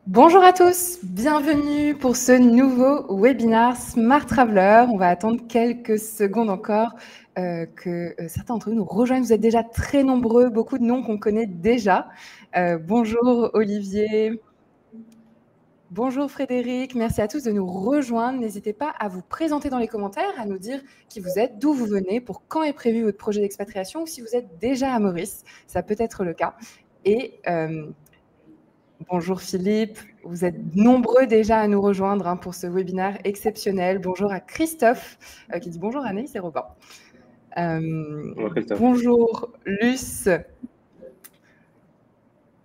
Bonjour à tous, bienvenue pour ce nouveau webinaire Smart Traveler. On va attendre quelques secondes encore que certains d'entre vous nous rejoignent. Vous êtes déjà très nombreux, beaucoup de noms qu'on connaît déjà. Bonjour Olivier, bonjour Frédéric, merci à tous de nous rejoindre. N'hésitez pas à vous présenter dans les commentaires, à nous dire qui vous êtes, d'où vous venez, pour quand est prévu votre projet d'expatriation ou si vous êtes déjà à Maurice, ça peut être le cas. Et bonjour Philippe, vous êtes nombreux déjà à nous rejoindre pour ce webinaire exceptionnel. Bonjour à Christophe qui dit bonjour Anaïs et Robin. Bonjour Luce.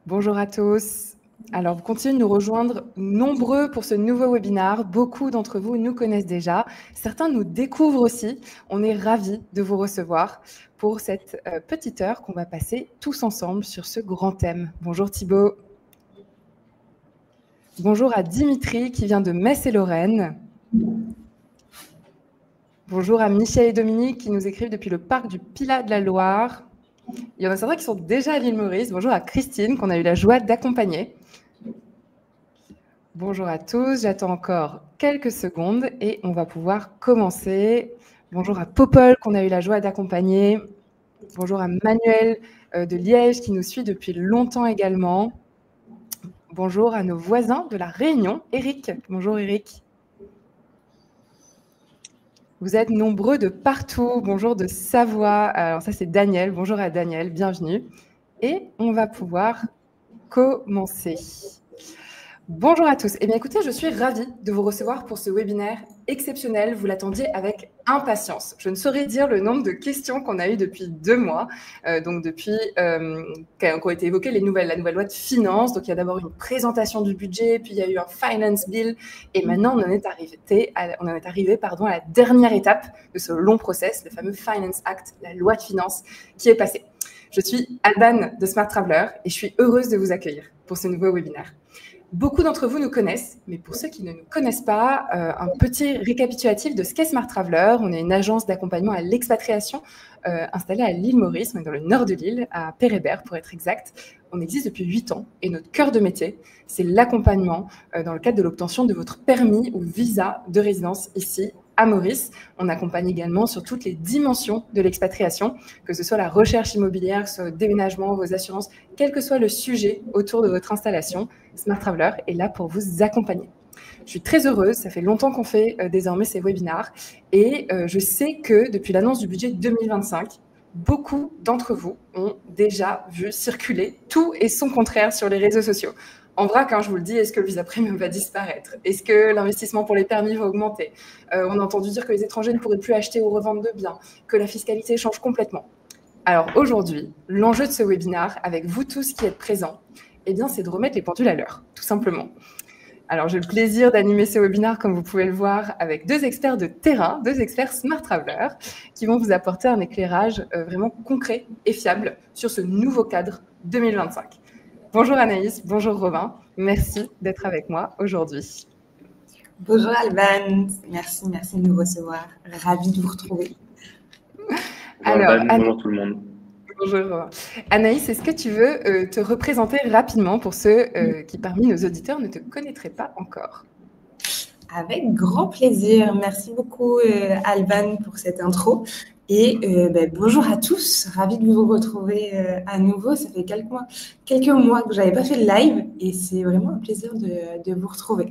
Bonjour à tous. Alors, vous continuez de nous rejoindre nombreux pour ce nouveau webinaire. Beaucoup d'entre vous nous connaissent déjà. Certains nous découvrent aussi. On est ravis de vous recevoir pour cette petite heure qu'on va passer tous ensemble sur ce grand thème. Bonjour Thibaut. Bonjour à Dimitri qui vient de Metz et Lorraine. Bonjour à Michel et Dominique qui nous écrivent depuis le parc du Pilat de la Loire. Il y en a certains qui sont déjà à l'île Maurice. Bonjour à Christine qu'on a eu la joie d'accompagner. Bonjour à tous, j'attends encore quelques secondes et on va pouvoir commencer. Bonjour à Popol qu'on a eu la joie d'accompagner. Bonjour à Manuel de Liège qui nous suit depuis longtemps également. Bonjour à nos voisins de la Réunion, Eric. Bonjour Eric. Vous êtes nombreux de partout. Bonjour de Savoie. Alors ça c'est Daniel. Bonjour à Daniel, bienvenue. Et on va pouvoir commencer. Bonjour à tous. Eh bien écoutez, je suis ravie de vous recevoir pour ce webinaire exceptionnel. Vous l'attendiez avec impatience. Je ne saurais dire le nombre de questions qu'on a eues depuis 2 mois, donc depuis qu'ont été évoquées la nouvelle loi de finances. Donc il y a d'abord une présentation du budget, puis il y a eu un finance bill, et maintenant on en est arrivé à la dernière étape de ce long process, le fameux Finance Act, la loi de finances qui est passée. Je suis Alban de Smart Traveler et je suis heureuse de vous accueillir pour ce nouveau webinaire. Beaucoup d'entre vous nous connaissent, mais pour ceux qui ne nous connaissent pas, un petit récapitulatif de ce qu'est Smart Traveler. On est une agence d'accompagnement à l'expatriation installée à l'île Maurice, on est dans le nord de l'île, à Pérébert pour être exact. On existe depuis 8 ans et notre cœur de métier, c'est l'accompagnement dans le cadre de l'obtention de votre permis ou visa de résidence ici à Maurice. On accompagne également sur toutes les dimensions de l'expatriation, que ce soit la recherche immobilière, que ce soit le déménagement, vos assurances, quel que soit le sujet autour de votre installation. Smart Traveler est là pour vous accompagner. Je suis très heureuse, ça fait longtemps qu'on fait désormais ces webinars et je sais que depuis l'annonce du budget 2025, beaucoup d'entre vous ont déjà vu circuler tout et son contraire sur les réseaux sociaux. En vrac, je vous le dis, est-ce que le visa premium va disparaître? Est-ce que l'investissement pour les permis va augmenter? On a entendu dire que les étrangers ne pourraient plus acheter ou revendre de biens, que la fiscalité change complètement. Alors aujourd'hui, l'enjeu de ce webinaire, avec vous tous qui êtes présents, eh bien, c'est de remettre les pendules à l'heure, tout simplement. Alors, j'ai le plaisir d'animer ce webinaire, comme vous pouvez le voir, avec 2 experts de terrain, 2 experts Smart Traveler, qui vont vous apporter un éclairage vraiment concret et fiable sur ce nouveau cadre 2025. Bonjour Anaïs, bonjour Robin, merci d'être avec moi aujourd'hui. Bonjour Alban, merci de nous recevoir, ravie de vous retrouver. Alors, bonjour tout le monde. Bonjour. Anaïs, est-ce que tu veux te représenter rapidement pour ceux qui, parmi nos auditeurs, ne te connaîtraient pas encore? Avec grand plaisir. Merci beaucoup, Alban, pour cette intro. Et bonjour à tous, ravie de vous retrouver à nouveau. Ça fait quelques mois que je n'avais pas fait de live et c'est vraiment un plaisir de vous retrouver.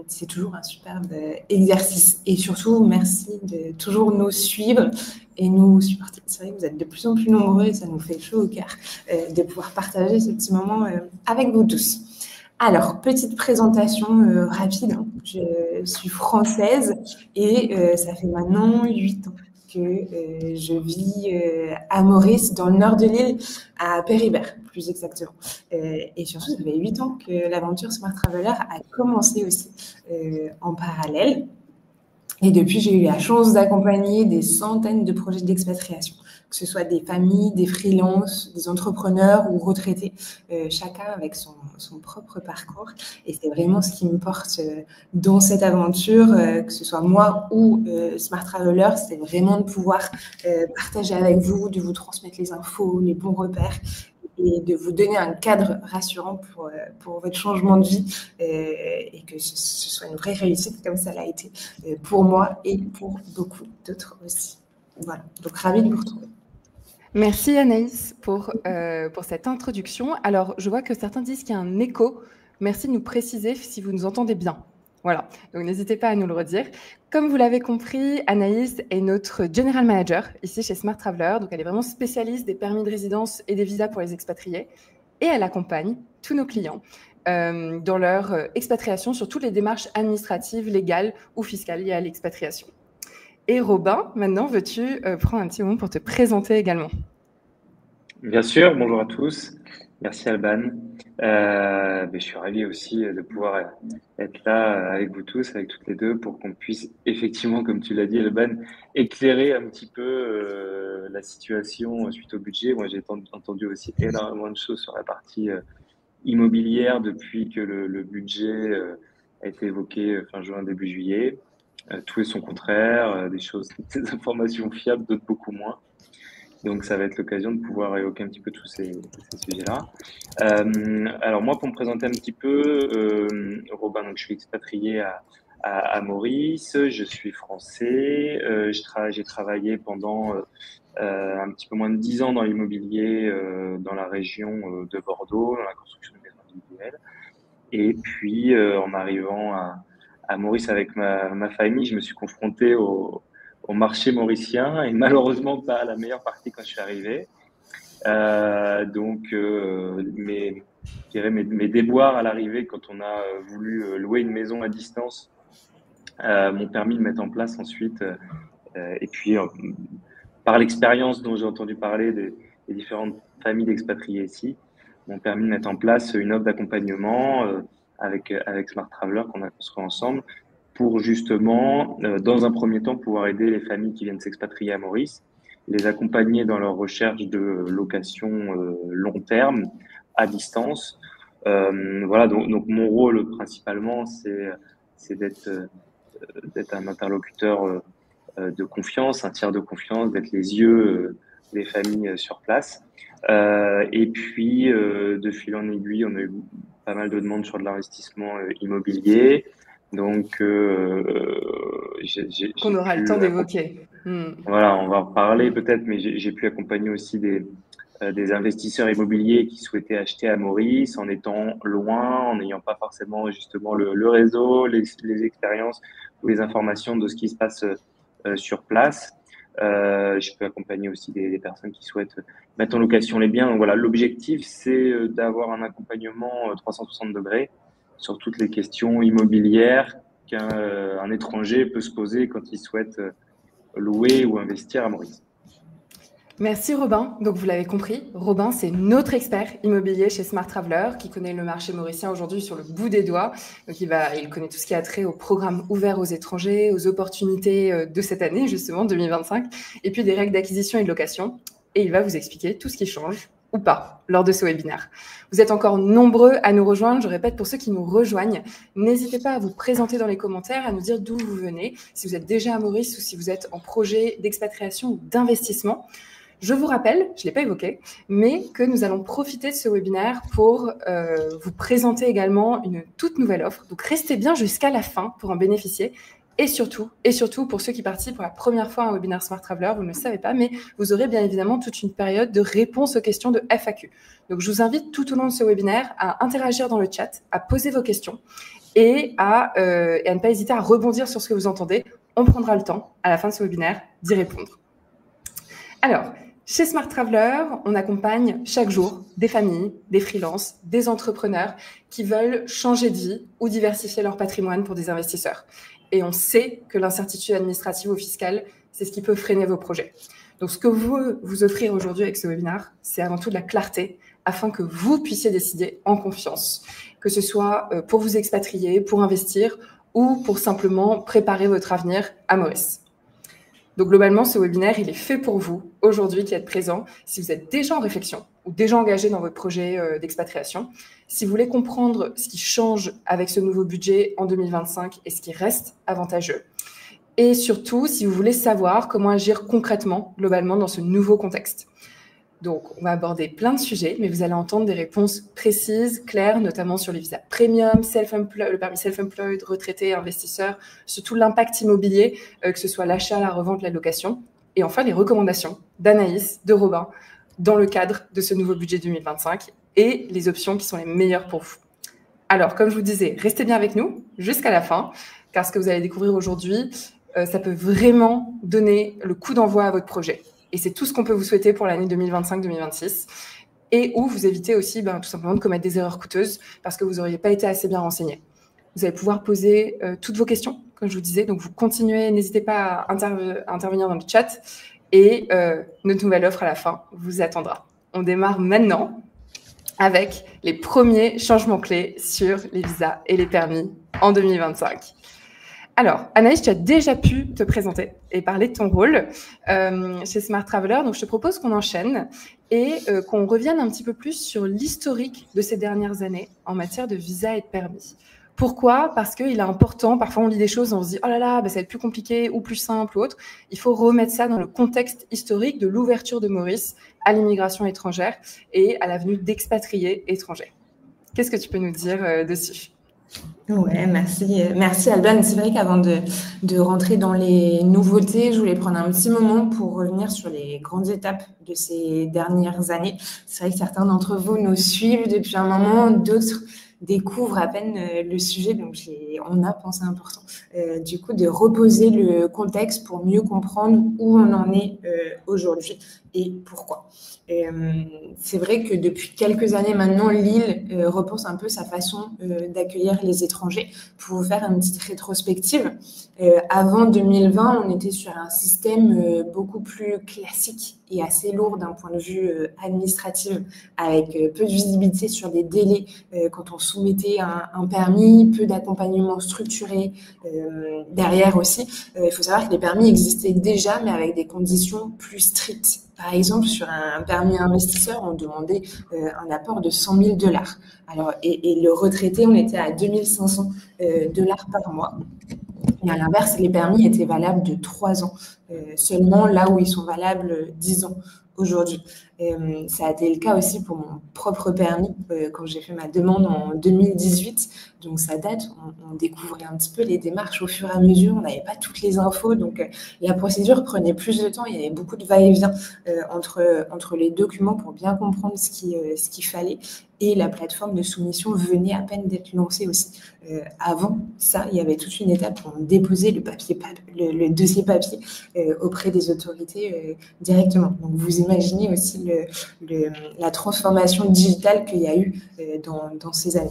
C'est toujours un superbe exercice et surtout, merci de toujours nous suivre et nous supporter. C'est vrai que vous êtes de plus en plus nombreux et ça nous fait chaud au cœur de pouvoir partager ce petit moment avec vous tous. Alors, petite présentation rapide. Je suis française et ça fait maintenant 8 ans que je vis à Maurice, dans le nord de l'île, à Péribert, plus exactement. Et surtout, ça fait 8 ans que l'aventure Smart Traveler a commencé aussi en parallèle. Et depuis, j'ai eu la chance d'accompagner des centaines de projets d'expatriation, que ce soit des familles, des freelances, des entrepreneurs ou retraités, chacun avec son propre parcours. Et c'est vraiment ce qui me porte dans cette aventure, que ce soit moi ou Smart Traveler, c'est vraiment de pouvoir partager avec vous, de vous transmettre les infos, les bons repères, et de vous donner un cadre rassurant pour votre changement de vie et que ce soit une vraie réussite comme ça l'a été pour moi et pour beaucoup d'autres aussi. Voilà, donc ravie de vous retrouver. Merci Anaïs pour cette introduction. Alors, je vois que certains disent qu'il y a un écho. Merci de nous préciser si vous nous entendez bien. Voilà, donc n'hésitez pas à nous le redire. Comme vous l'avez compris, Anaïs est notre General Manager ici chez Smart Traveler. Donc, elle est vraiment spécialiste des permis de résidence et des visas pour les expatriés. Et elle accompagne tous nos clients dans leur expatriation sur toutes les démarches administratives, légales ou fiscales liées à l'expatriation. Et Robin, maintenant, veux-tu prendre un petit moment pour te présenter également? Bien sûr, bonjour à tous. Merci Alban. Je suis ravi aussi de pouvoir être là avec vous tous, avec toutes les deux, pour qu'on puisse effectivement, comme tu l'as dit Alban, éclairer un petit peu la situation suite au budget. Moi, j'ai entendu aussi énormément de choses sur la partie immobilière depuis que le budget a été évoqué fin juin, début juillet. Tout et son contraire, des informations fiables, d'autres beaucoup moins. Donc, ça va être l'occasion de pouvoir évoquer un petit peu tous ces sujets-là. Alors, moi, pour me présenter un petit peu, Robin, donc, je suis expatrié à Maurice, je suis français, j'ai travaillé pendant un petit peu moins de 10 ans dans l'immobilier dans la région de Bordeaux, dans la construction de maisons individuelles. Et puis, en arrivant à Maurice avec ma famille, je me suis confronté au marché mauricien et malheureusement pas à la meilleure partie quand je suis arrivé. Mes déboires à l'arrivée quand on a voulu louer une maison à distance m'ont permis de mettre en place ensuite, et puis par l'expérience dont j'ai entendu parler des différentes familles d'expatriés ici, m'ont permis de mettre en place une offre d'accompagnement avec Smart Traveler qu'on a construit ensemble pour justement, dans un premier temps, pouvoir aider les familles qui viennent s'expatrier à Maurice, les accompagner dans leur recherche de location long terme, à distance. Voilà, donc mon rôle principalement, c'est d'être un interlocuteur de confiance, un tiers de confiance, d'être les yeux des familles sur place. Et puis, de fil en aiguille, on a eu pas mal de demandes sur de l'investissement immobilier. Donc, qu'on aura le temps d'évoquer. Voilà, on va en reparler peut-être, mais j'ai pu accompagner aussi des investisseurs immobiliers qui souhaitaient acheter à Maurice en étant loin, en n'ayant pas forcément justement le réseau, les expériences ou les informations de ce qui se passe sur place. Je peux accompagner aussi des personnes qui souhaitent mettre en location les biens. Donc voilà, l'objectif, c'est d'avoir un accompagnement 360 degrés sur toutes les questions immobilières qu'un étranger peut se poser quand il souhaite louer ou investir à Maurice. Merci Robin. Donc vous l'avez compris, Robin, c'est notre expert immobilier chez Smart Traveler qui connaît le marché mauricien aujourd'hui sur le bout des doigts. Donc il connaît tout ce qui a trait aux programmes ouverts aux étrangers, aux opportunités de cette année, justement, 2025, et puis des règles d'acquisition et de location. Et il va vous expliquer tout ce qui change ou pas lors de ce webinaire. Vous êtes encore nombreux à nous rejoindre. Je répète, pour ceux qui nous rejoignent, n'hésitez pas à vous présenter dans les commentaires, à nous dire d'où vous venez, si vous êtes déjà à Maurice ou si vous êtes en projet d'expatriation ou d'investissement. Je vous rappelle, je ne l'ai pas évoqué, mais que nous allons profiter de ce webinaire pour vous présenter également une toute nouvelle offre. Donc, restez bien jusqu'à la fin pour en bénéficier. Et surtout, pour ceux qui participent pour la première fois à un webinaire Smart Traveler, vous ne le savez pas, mais vous aurez bien évidemment toute une période de réponse aux questions de FAQ. Donc, je vous invite tout au long de ce webinaire à interagir dans le chat, à poser vos questions et à ne pas hésiter à rebondir sur ce que vous entendez. On prendra le temps, à la fin de ce webinaire, d'y répondre. Alors, chez Smart Traveler, on accompagne chaque jour des familles, des freelances, des entrepreneurs qui veulent changer de vie ou diversifier leur patrimoine pour des investisseurs. Et on sait que l'incertitude administrative ou fiscale, c'est ce qui peut freiner vos projets. Donc, ce que vous offrir aujourd'hui avec ce webinaire, c'est avant tout de la clarté afin que vous puissiez décider en confiance, que ce soit pour vous expatrier, pour investir ou pour simplement préparer votre avenir à Maurice. Donc, globalement, ce webinaire, il est fait pour vous, aujourd'hui, qui êtes présent, si vous êtes déjà en réflexion ou déjà engagé dans votre projet d'expatriation, si vous voulez comprendre ce qui change avec ce nouveau budget en 2025 et ce qui reste avantageux. Et surtout, si vous voulez savoir comment agir concrètement, globalement, dans ce nouveau contexte. Donc, on va aborder plein de sujets, mais vous allez entendre des réponses précises, claires, notamment sur les visas premium, le permis self-employed, retraité, investisseur, surtout l'impact immobilier, que ce soit l'achat, la revente, la location. Et enfin, les recommandations d'Anaïs, de Robin, dans le cadre de ce nouveau budget 2025 et les options qui sont les meilleures pour vous. Alors, comme je vous disais, restez bien avec nous jusqu'à la fin, car ce que vous allez découvrir aujourd'hui, ça peut vraiment donner le coup d'envoi à votre projet. Et c'est tout ce qu'on peut vous souhaiter pour l'année 2025-2026. Et où vous évitez aussi tout simplement de commettre des erreurs coûteuses parce que vous n'auriez pas été assez bien renseigné. Vous allez pouvoir poser toutes vos questions, comme je vous disais. Donc, vous continuez, n'hésitez pas à intervenir dans le chat. Et notre nouvelle offre à la fin vous attendra. On démarre maintenant avec les premiers changements clés sur les visas et les permis en 2025. Alors, Anaïs, tu as déjà pu te présenter et parler de ton rôle chez Smart Traveller. Donc, je te propose qu'on enchaîne et qu'on revienne un petit peu plus sur l'historique de ces dernières années en matière de visa et de permis. Pourquoi ? Parce qu'il est important, parfois on lit des choses, on se dit « Oh là là, ça va être plus compliqué ou plus simple ou autre ». Il faut remettre ça dans le contexte historique de l'ouverture de Maurice à l'immigration étrangère et à la venue d'expatriés étrangers. Qu'est-ce que tu peux nous dire dessus ? Ouais, merci Alban. C'est vrai qu'avant de rentrer dans les nouveautés, je voulais prendre un petit moment pour revenir sur les grandes étapes de ces dernières années. C'est vrai que certains d'entre vous nous suivent depuis un moment, d'autres découvrent à peine le sujet, donc on a pensé important du coup de reposer le contexte pour mieux comprendre où on en est aujourd'hui et pourquoi. C'est vrai que depuis quelques années maintenant, Lille repense un peu sa façon d'accueillir les étrangers. Pour vous faire une petite rétrospective, avant 2020, on était sur un système beaucoup plus classique et assez lourd d'un point de vue administratif, avec peu de visibilité sur les délais quand on soumettait un permis, peu d'accompagnement structuré derrière aussi. Il faut savoir que les permis existaient déjà, mais avec des conditions plus strictes. Par exemple, sur un permis investisseur, on demandait un apport de $100 000. Alors, et le retraité, on était à $2 500 par mois. Et à l'inverse, les permis étaient valables de 3 ans, seulement là où ils sont valables 10 ans aujourd'hui. Ça a été le cas aussi pour mon propre permis quand j'ai fait ma demande en 2018. Donc ça date, on découvrait un petit peu les démarches au fur et à mesure, on n'avait pas toutes les infos, donc la procédure prenait plus de temps, il y avait beaucoup de va-et-vient entre les documents pour bien comprendre ce qu'il fallait. Et la plateforme de soumission venait à peine d'être lancée aussi. Avant ça, il y avait toute une étape où on déposait le dossier papier auprès des autorités directement. Donc vous imaginez aussi la transformation digitale qu'il y a eu dans ces années.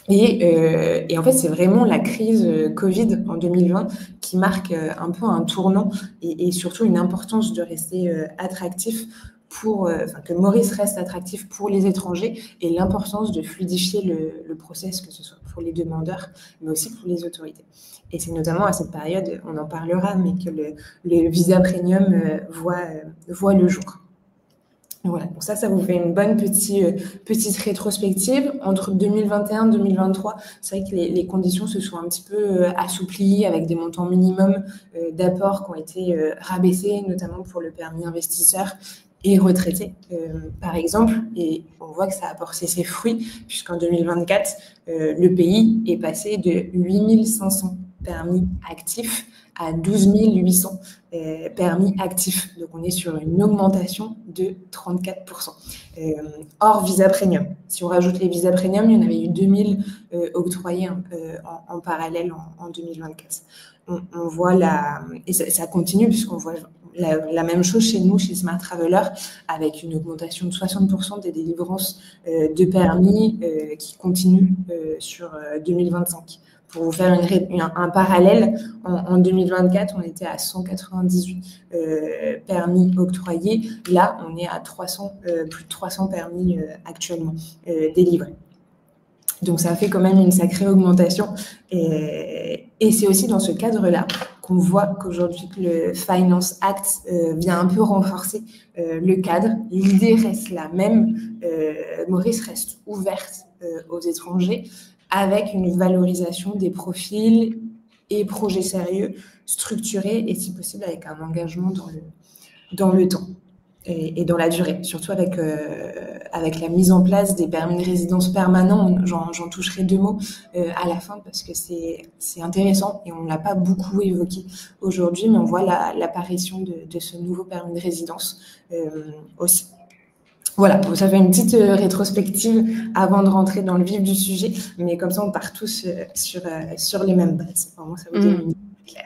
Et en fait, c'est vraiment la crise Covid en 2020 qui marque un peu un tournant et surtout une importance de rester attractif que Maurice reste attractif pour les étrangers et l'importance de fluidifier le process, que ce soit pour les demandeurs, mais aussi pour les autorités. Et c'est notamment à cette période, on en parlera, mais que le visa premium voit le jour. Voilà, donc ça vous fait une bonne petite rétrospective. Entre 2021 et 2023, c'est vrai que les conditions se sont un petit peu assouplies avec des montants minimums d'apport qui ont été rabaissés, notamment pour le permis investisseur et retraité, par exemple. Et on voit que ça a porté ses fruits, puisqu'en 2024, le pays est passé de 8 500 permis actifs à 12 800 permis actifs. Donc, on est sur une augmentation de 34%. Hors visa premium. Si on rajoute les visas premium, il y en avait eu 2000 octroyés en parallèle en 2024. On voit et ça continue puisqu'on voit la même chose chez nous, chez Smart Traveller, avec une augmentation de 60% des délivrances de permis qui continue sur 2025. Pour vous faire un parallèle, en 2024, on était à 198 permis octroyés. Là, on est à plus de 300 permis actuellement délivrés. Donc, ça fait quand même une sacrée augmentation. Et c'est aussi dans ce cadre-là qu'on voit qu'aujourd'hui, le Finance Act vient un peu renforcer le cadre. L'idée reste la même. Maurice reste ouverte aux étrangers, avec une valorisation des profils et projets sérieux, structurés et si possible avec un engagement dans le temps. et dans la durée, surtout avec la mise en place des permis de résidence permanents. J'en toucherai 2 mots à la fin parce que c'est intéressant et on ne l'a pas beaucoup évoqué aujourd'hui, mais on voit l'apparition de ce nouveau permis de résidence aussi. Voilà, ça fait une petite rétrospective avant de rentrer dans le vif du sujet, mais comme ça on part tous sur les mêmes bases. Vraiment, ça vous donne une idée claire.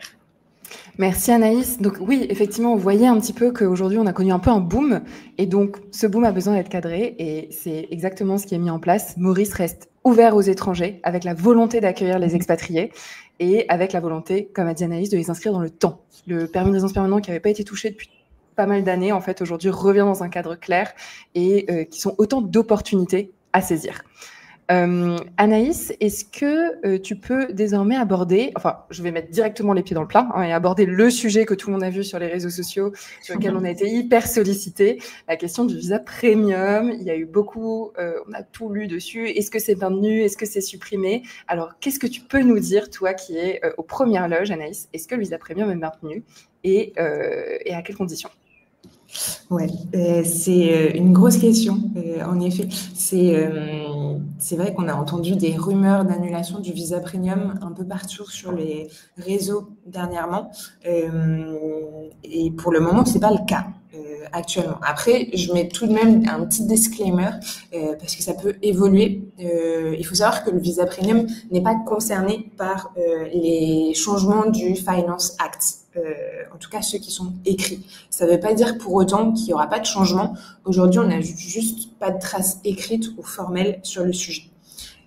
Merci Anaïs. Donc oui, effectivement, on voyait un petit peu qu'aujourd'hui, on a connu un peu un boom. Et donc, ce boom a besoin d'être cadré. Et c'est exactement ce qui est mis en place. Maurice reste ouvert aux étrangers avec la volonté d'accueillir les expatriés et avec la volonté, comme a dit Anaïs, de les inscrire dans le temps. Le permis de résidence permanent qui n'avait pas été touché depuis pas mal d'années, en fait, aujourd'hui, revient dans un cadre clair et qui sont autant d'opportunités à saisir. Anaïs, est-ce que tu peux désormais aborder, enfin, je vais mettre directement les pieds dans le plat et aborder le sujet que tout le monde a vu sur les réseaux sociaux, sur lequel on a été hyper sollicité, la question du visa premium. Il y a eu beaucoup, on a tout lu dessus. Est-ce que c'est maintenu? Est-ce que c'est supprimé? Alors, qu'est-ce que tu peux nous dire, toi qui es aux premières loges, Anaïs? Est-ce que le visa premium est maintenu et à quelles conditions? Ouais, c'est une grosse question. En effet, c'est vrai qu'on a entendu des rumeurs d'annulation du visa premium un peu partout sur les réseaux dernièrement. Et pour le moment, c'est pas le cas actuellement. Après, je mets tout de même un petit disclaimer parce que ça peut évoluer. Il faut savoir que le visa premium n'est pas concerné par les changements du Finance Act. En tout cas ceux qui sont écrits. Ça ne veut pas dire pour autant qu'il n'y aura pas de changement. Aujourd'hui, on n'a juste pas de traces écrites ou formelles sur le sujet.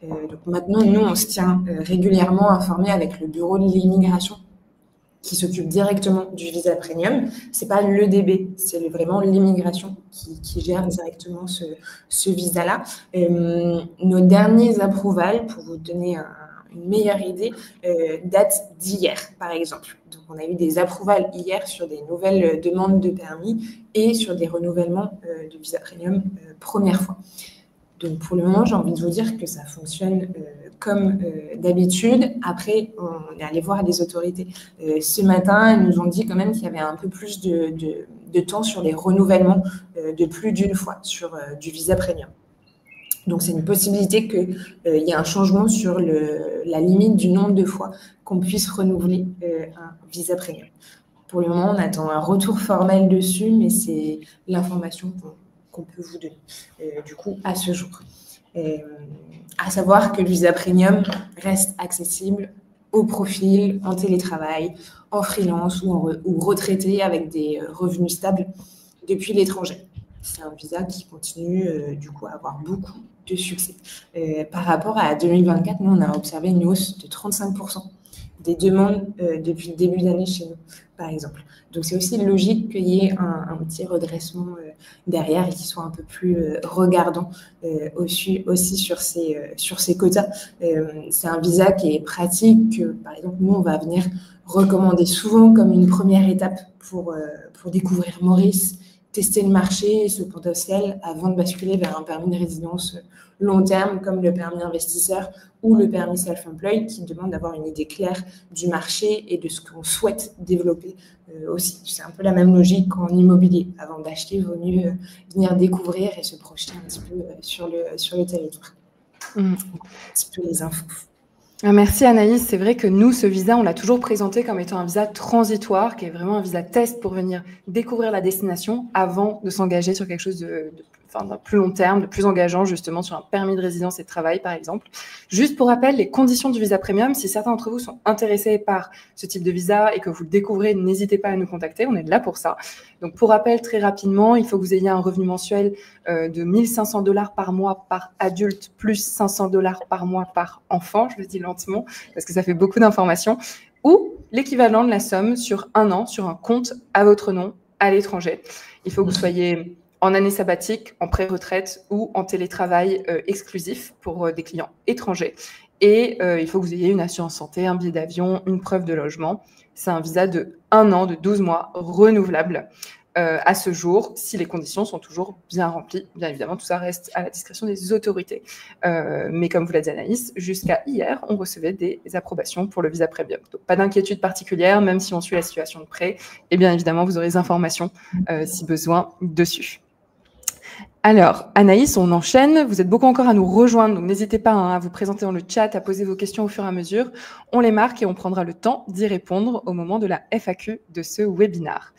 Donc maintenant, nous, on se tient régulièrement informés avec le bureau de l'immigration qui s'occupe directement du visa premium. C'est pas l'EDB, c'est vraiment l'immigration qui gère directement ce visa-là. Nos derniers approvals, pour vous donner une meilleure idée, date d'hier, par exemple. Donc, on a eu des approvals hier sur des nouvelles demandes de permis et sur des renouvellements de visa premium première fois. Donc, pour le moment, j'ai envie de vous dire que ça fonctionne comme d'habitude. Après, on est allé voir les autorités ce matin. Ils nous ont dit quand même qu'il y avait un peu plus de temps sur les renouvellements de plus d'une fois sur du visa premium. Donc, c'est une possibilité qu'il y ait un changement sur la limite du nombre de fois qu'on puisse renouveler un visa premium. Pour le moment, on attend un retour formel dessus, mais c'est l'information qu'on peut vous donner, du coup, à ce jour. À savoir que le visa premium reste accessible au profil, en télétravail, en freelance ou retraité avec des revenus stables depuis l'étranger. C'est un visa qui continue du coup à avoir beaucoup de succès. Par rapport à 2024, nous, on a observé une hausse de 35% des demandes depuis le début d'année chez nous, par exemple. Donc, c'est aussi logique qu'il y ait un petit redressement derrière et qu'il soit un peu plus regardant aussi sur ces quotas. C'est un visa qui est pratique, que, par exemple, nous, on va venir recommander souvent comme une première étape pour découvrir Maurice, tester le marché et ce potentiel avant de basculer vers un permis de résidence long terme comme le permis investisseur ou le permis self-employed qui demande d'avoir une idée claire du marché et de ce qu'on souhaite développer aussi. C'est un peu la même logique qu'en immobilier. Avant d'acheter, il vaut mieux venir découvrir et se projeter un petit peu sur le territoire. Un petit peu les infos. Merci Anaïs, c'est vrai que nous, ce visa, on l'a toujours présenté comme étant un visa transitoire, qui est vraiment un visa test pour venir découvrir la destination avant de s'engager sur quelque chose d'un plus long terme, de plus engageant, justement sur un permis de résidence et de travail, par exemple. Juste pour rappel, les conditions du visa premium, si certains d'entre vous sont intéressés par ce type de visa et que vous le découvrez, n'hésitez pas à nous contacter, on est là pour ça. Donc, pour rappel, très rapidement, il faut que vous ayez un revenu mensuel de 1 500 $ par mois par adulte, plus 500 $ par mois par enfant, je le dis lentement, parce que ça fait beaucoup d'informations, ou l'équivalent de la somme sur 1 an, sur un compte à votre nom à l'étranger. Il faut que vous soyez en année sabbatique, en pré-retraite ou en télétravail exclusif pour des clients étrangers. Et il faut que vous ayez une assurance santé, un billet d'avion, une preuve de logement. C'est un visa de 1 an, de 12 mois, renouvelable. à ce jour, si les conditions sont toujours bien remplies. Bien évidemment, tout ça reste à la discrétion des autorités. Mais comme vous l'a dit Anaïs, jusqu'à hier, on recevait des approbations pour le visa premium. Donc, pas d'inquiétude particulière, même si on suit la situation de près. Et bien évidemment, vous aurez des informations si besoin dessus. Alors, Anaïs, on enchaîne. Vous êtes beaucoup encore à nous rejoindre, donc n'hésitez pas à vous présenter dans le chat, à poser vos questions au fur et à mesure. On les marque et on prendra le temps d'y répondre au moment de la FAQ de ce webinaire.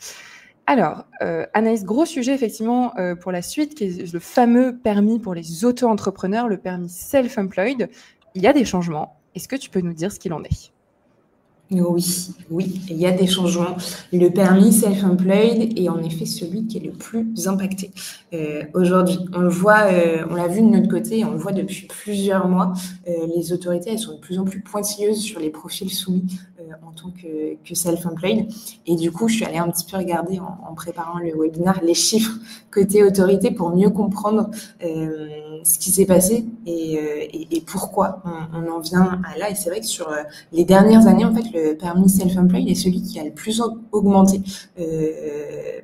Alors, Anaïs, gros sujet effectivement pour la suite, qui est le fameux permis pour les auto-entrepreneurs, le permis self-employed. Il y a des changements. Est-ce que tu peux nous dire ce qu'il en est ? Oui, il y a des changements. Le permis self-employed est en effet celui qui est le plus impacté aujourd'hui. On le voit, on l'a vu de notre côté, on le voit depuis plusieurs mois. Les autorités, elles sont de plus en plus pointilleuses sur les profils soumis en tant que self-employed. Et du coup, je suis allée un petit peu regarder en préparant le webinaire les chiffres côté autorité pour mieux comprendre ce qui s'est passé et pourquoi on en vient à là. Et c'est vrai que sur les dernières années, en fait, le permis self-employed est celui qui a le plus augmenté.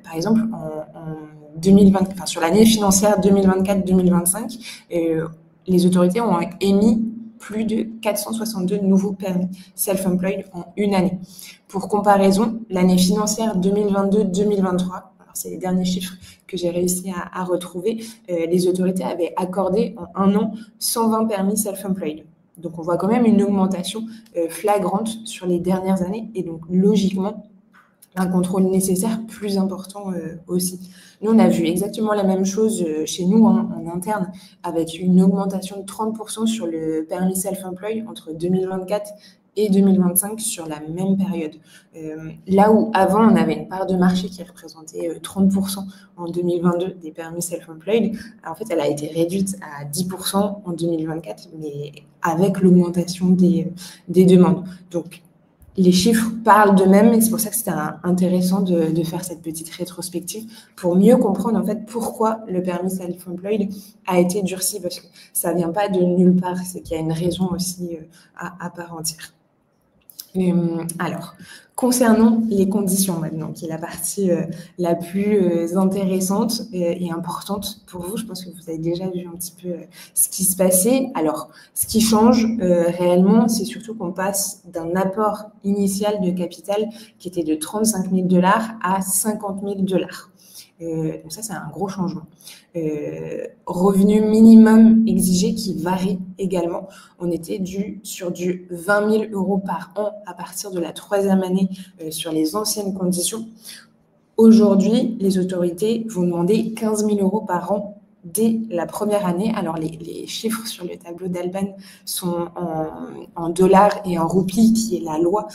Par exemple, en 2020, enfin, sur l'année financière 2024-2025, les autorités ont émis plus de 462 nouveaux permis self-employed en une année. Pour comparaison, l'année financière 2022-2023, c'est les derniers chiffres que j'ai réussi à retrouver, les autorités avaient accordé en un an 120 permis self-employed. Donc, on voit quand même une augmentation flagrante sur les dernières années et donc, logiquement, un contrôle nécessaire plus important aussi. Nous, on a vu exactement la même chose chez nous en interne avec une augmentation de 30% sur le permis self-employed entre 2024 et 2025 sur la même période. Là où avant, on avait une part de marché qui représentait 30% en 2022 des permis self-employed, en fait, elle a été réduite à 10% en 2024, mais avec l'augmentation des demandes. Donc, les chiffres parlent d'eux-mêmes et c'est pour ça que c'était intéressant de faire cette petite rétrospective pour mieux comprendre en fait pourquoi le permis self-employed a été durci, parce que ça ne vient pas de nulle part, c'est qu'il y a une raison aussi à part entière. Alors, concernant les conditions maintenant, qui est la partie la plus intéressante et importante pour vous, je pense que vous avez déjà vu un petit peu ce qui se passait. Alors, ce qui change réellement, c'est surtout qu'on passe d'un apport initial de capital qui était de 35 000 $ à 50 000 $. Donc ça, c'est un gros changement. Revenu minimum exigé qui varie également. On était sur du 20 000 € par an à partir de la 3e année sur les anciennes conditions. Aujourd'hui, les autorités vont demander 15 000 € par an dès la première année. Alors, les chiffres sur le tableau d'Alban sont en dollars et en roupies, qui est la loi.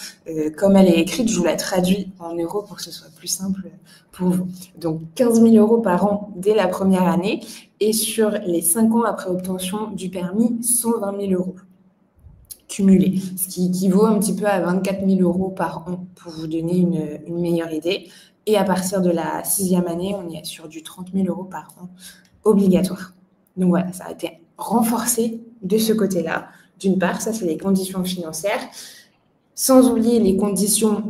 Comme elle est écrite, je vous la traduis en euros pour que ce soit plus simple pour vous. Donc, 15 000 € par an dès la première année. Et sur les 5 ans après obtention du permis, 120 000 € cumulés, ce qui équivaut un petit peu à 24 000 € par an, pour vous donner une meilleure idée. Et à partir de la 6e année, on est sur du 30 000 € par an obligatoire. Donc voilà, ça a été renforcé de ce côté-là. D'une part, ça c'est les conditions financières, sans oublier les conditions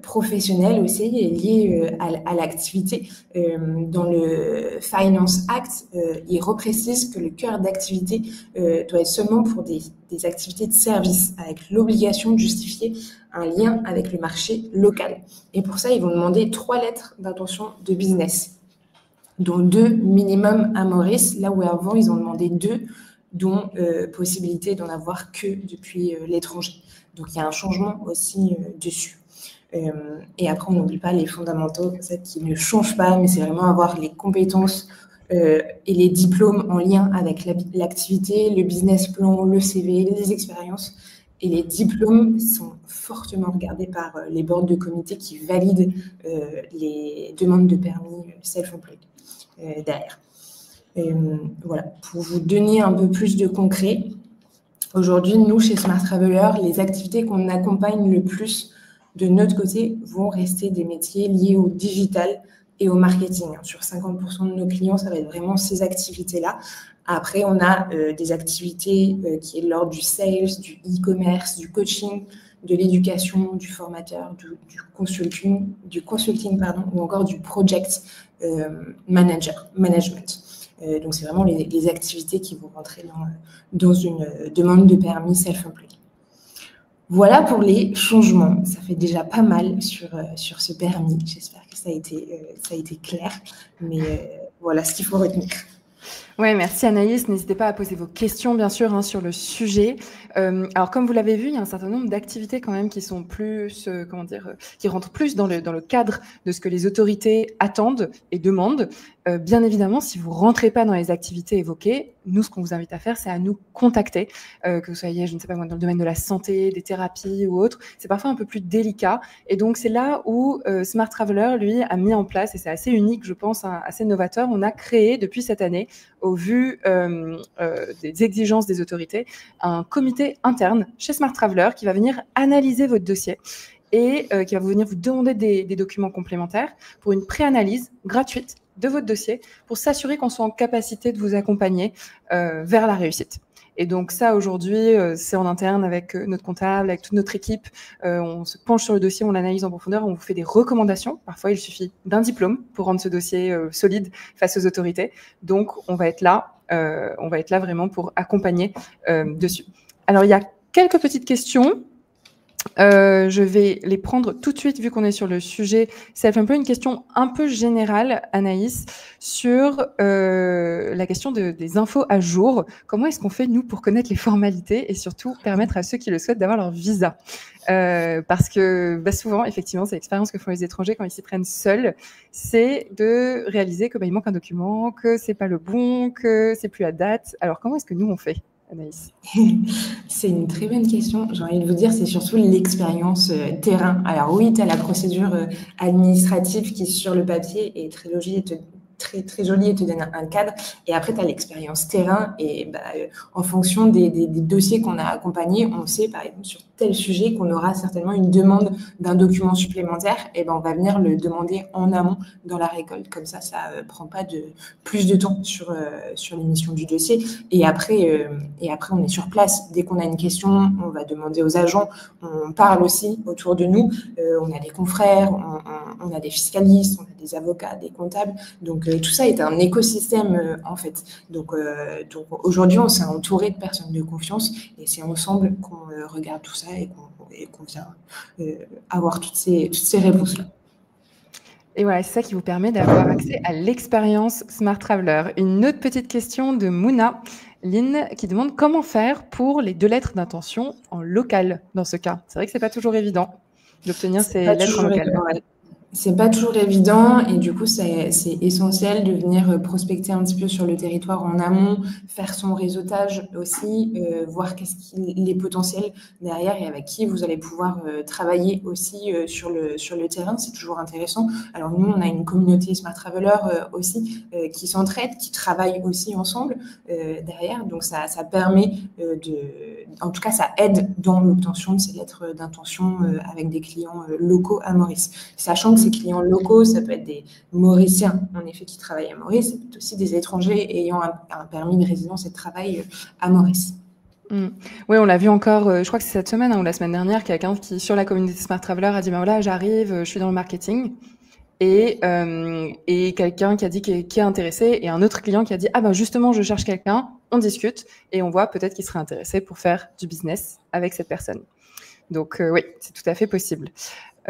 professionnelles aussi liées à l'activité. Dans le Finance Act, il reprécise que le cœur d'activité doit être seulement pour des activités de service, avec l'obligation de justifier un lien avec le marché local. Et pour ça, ils vont demander 3 lettres d'intention de business, dont 2 minimum à Maurice, là où avant, ils ont demandé 2, dont possibilité d'en avoir que depuis l'étranger. Donc, il y a un changement aussi dessus. Et après, on n'oublie pas les fondamentaux, ça qui ne changent pas, mais c'est vraiment avoir les compétences et les diplômes en lien avec l'activité, le business plan, le CV, les expériences. Et les diplômes sont fortement regardés par les boards de comité qui valident les demandes de permis self-employed derrière. Voilà, pour vous donner un peu plus de concret, aujourd'hui, nous, chez Smart Traveler, les activités qu'on accompagne le plus de notre côté vont rester des métiers liés au digital et au marketing. Sur 50% de nos clients, ça va être vraiment ces activités-là. Après, on a des activités qui est de l'ordre du sales, du e-commerce, du coaching, de l'éducation, du formateur, du consulting pardon, ou encore du project management. Donc, c'est vraiment les activités qui vont rentrer dans une demande de permis self-employed. Voilà pour les changements. Ça fait déjà pas mal sur ce permis. J'espère que ça a été clair. Mais voilà ce qu'il faut retenir. Oui, merci Anaïs. N'hésitez pas à poser vos questions, bien sûr, sur le sujet. Alors, comme vous l'avez vu, il y a un certain nombre d'activités quand même qui sont plus, qui rentrent plus dans le cadre de ce que les autorités attendent et demandent. Bien évidemment, si vous ne rentrez pas dans les activités évoquées, nous, ce qu'on vous invite à faire, c'est à nous contacter, que vous soyez, je ne sais pas moi, dans le domaine de la santé, des thérapies ou autre. C'est parfois un peu plus délicat. Et donc, c'est là où Smart Traveler, lui, a mis en place, et c'est assez unique, je pense, assez novateur, on a créé depuis cette année, au vu des exigences des autorités, un comité interne chez Smart Traveler qui va venir analyser votre dossier et qui va venir vous demander des documents complémentaires pour une préanalyse gratuite de votre dossier pour s'assurer qu'on soit en capacité de vous accompagner vers la réussite. Et donc ça, aujourd'hui, c'est en interne avec notre comptable, avec toute notre équipe. On se penche sur le dossier, on l'analyse en profondeur, on vous fait des recommandations. Parfois, il suffit d'un diplôme pour rendre ce dossier solide face aux autorités. Donc, on va être là vraiment pour accompagner dessus. Alors, il y a quelques petites questions. Je vais les prendre tout de suite vu qu'on est sur le sujet self-employed. Une question un peu générale, Anaïs, sur la question des infos à jour. Comment est-ce qu'on fait, nous, pour connaître les formalités et surtout permettre à ceux qui le souhaitent d'avoir leur visa? Parce que souvent, effectivement, c'est l'expérience que font les étrangers quand ils s'y prennent seuls, c'est de réaliser que il manque un document, que c'est pas le bon, que c'est plus à date. Alors, comment est-ce que nous, on fait, Anaïs? C'est une très bonne question. J'ai envie de vous dire, c'est surtout l'expérience terrain. Alors oui, tu as la procédure administrative qui, sur le papier, est très logique très jolie et te donne un cadre. Et après, tu as l'expérience terrain. Et en fonction des dossiers qu'on a accompagnés, on sait, par exemple, sur tel sujet qu'on aura certainement une demande d'un document supplémentaire. Et on va venir le demander en amont dans la récolte. Comme ça prend pas plus de temps sur l'émission du dossier. Et après, on est sur place. Dès qu'on a une question, on va demander aux agents. On parle aussi autour de nous. On a des confrères, on a des fiscalistes, on a des avocats, des comptables. Donc, tout ça est un écosystème, en fait. Donc aujourd'hui, on s'est entouré de personnes de confiance et c'est ensemble qu'on regarde tout ça et qu'on vient avoir toutes ces réponses-là. Et voilà, c'est ça qui vous permet d'avoir accès à l'expérience Smart Traveler. Une autre petite question de Mouna Lynn qui demande comment faire pour les 2 lettres d'intention en local dans ce cas. C'est vrai que c'est pas toujours évident d'obtenir ces lettres en local. C'est pas toujours évident et du coup, c'est essentiel de venir prospecter un petit peu sur le territoire en amont, faire son réseautage aussi, voir qu'est-ce qu'il est potentiel derrière et avec qui vous allez pouvoir travailler aussi sur le terrain. C'est toujours intéressant. Alors nous, on a une communauté Smart Traveler aussi qui s'entraide, qui travaille aussi ensemble derrière. Donc ça permet en tout cas, ça aide dans l'obtention de ces lettres d'intention avec des clients locaux à Maurice. Sachant que ces clients locaux, ça peut être des Mauriciens, en effet, qui travaillent à Maurice, ça peut être aussi des étrangers ayant un permis de résidence et de travail à Maurice. Oui, on l'a vu encore, je crois que c'est cette semaine ou la semaine dernière, quelqu'un qui, sur la communauté Smart Traveler, a dit voilà, j'arrive, je suis dans le marketing. Et quelqu'un qui a dit qui est intéressé et un autre client qui a dit justement, je cherche quelqu'un, on discute et on voit peut-être qu'il serait intéressé pour faire du business avec cette personne. Donc oui, c'est tout à fait possible.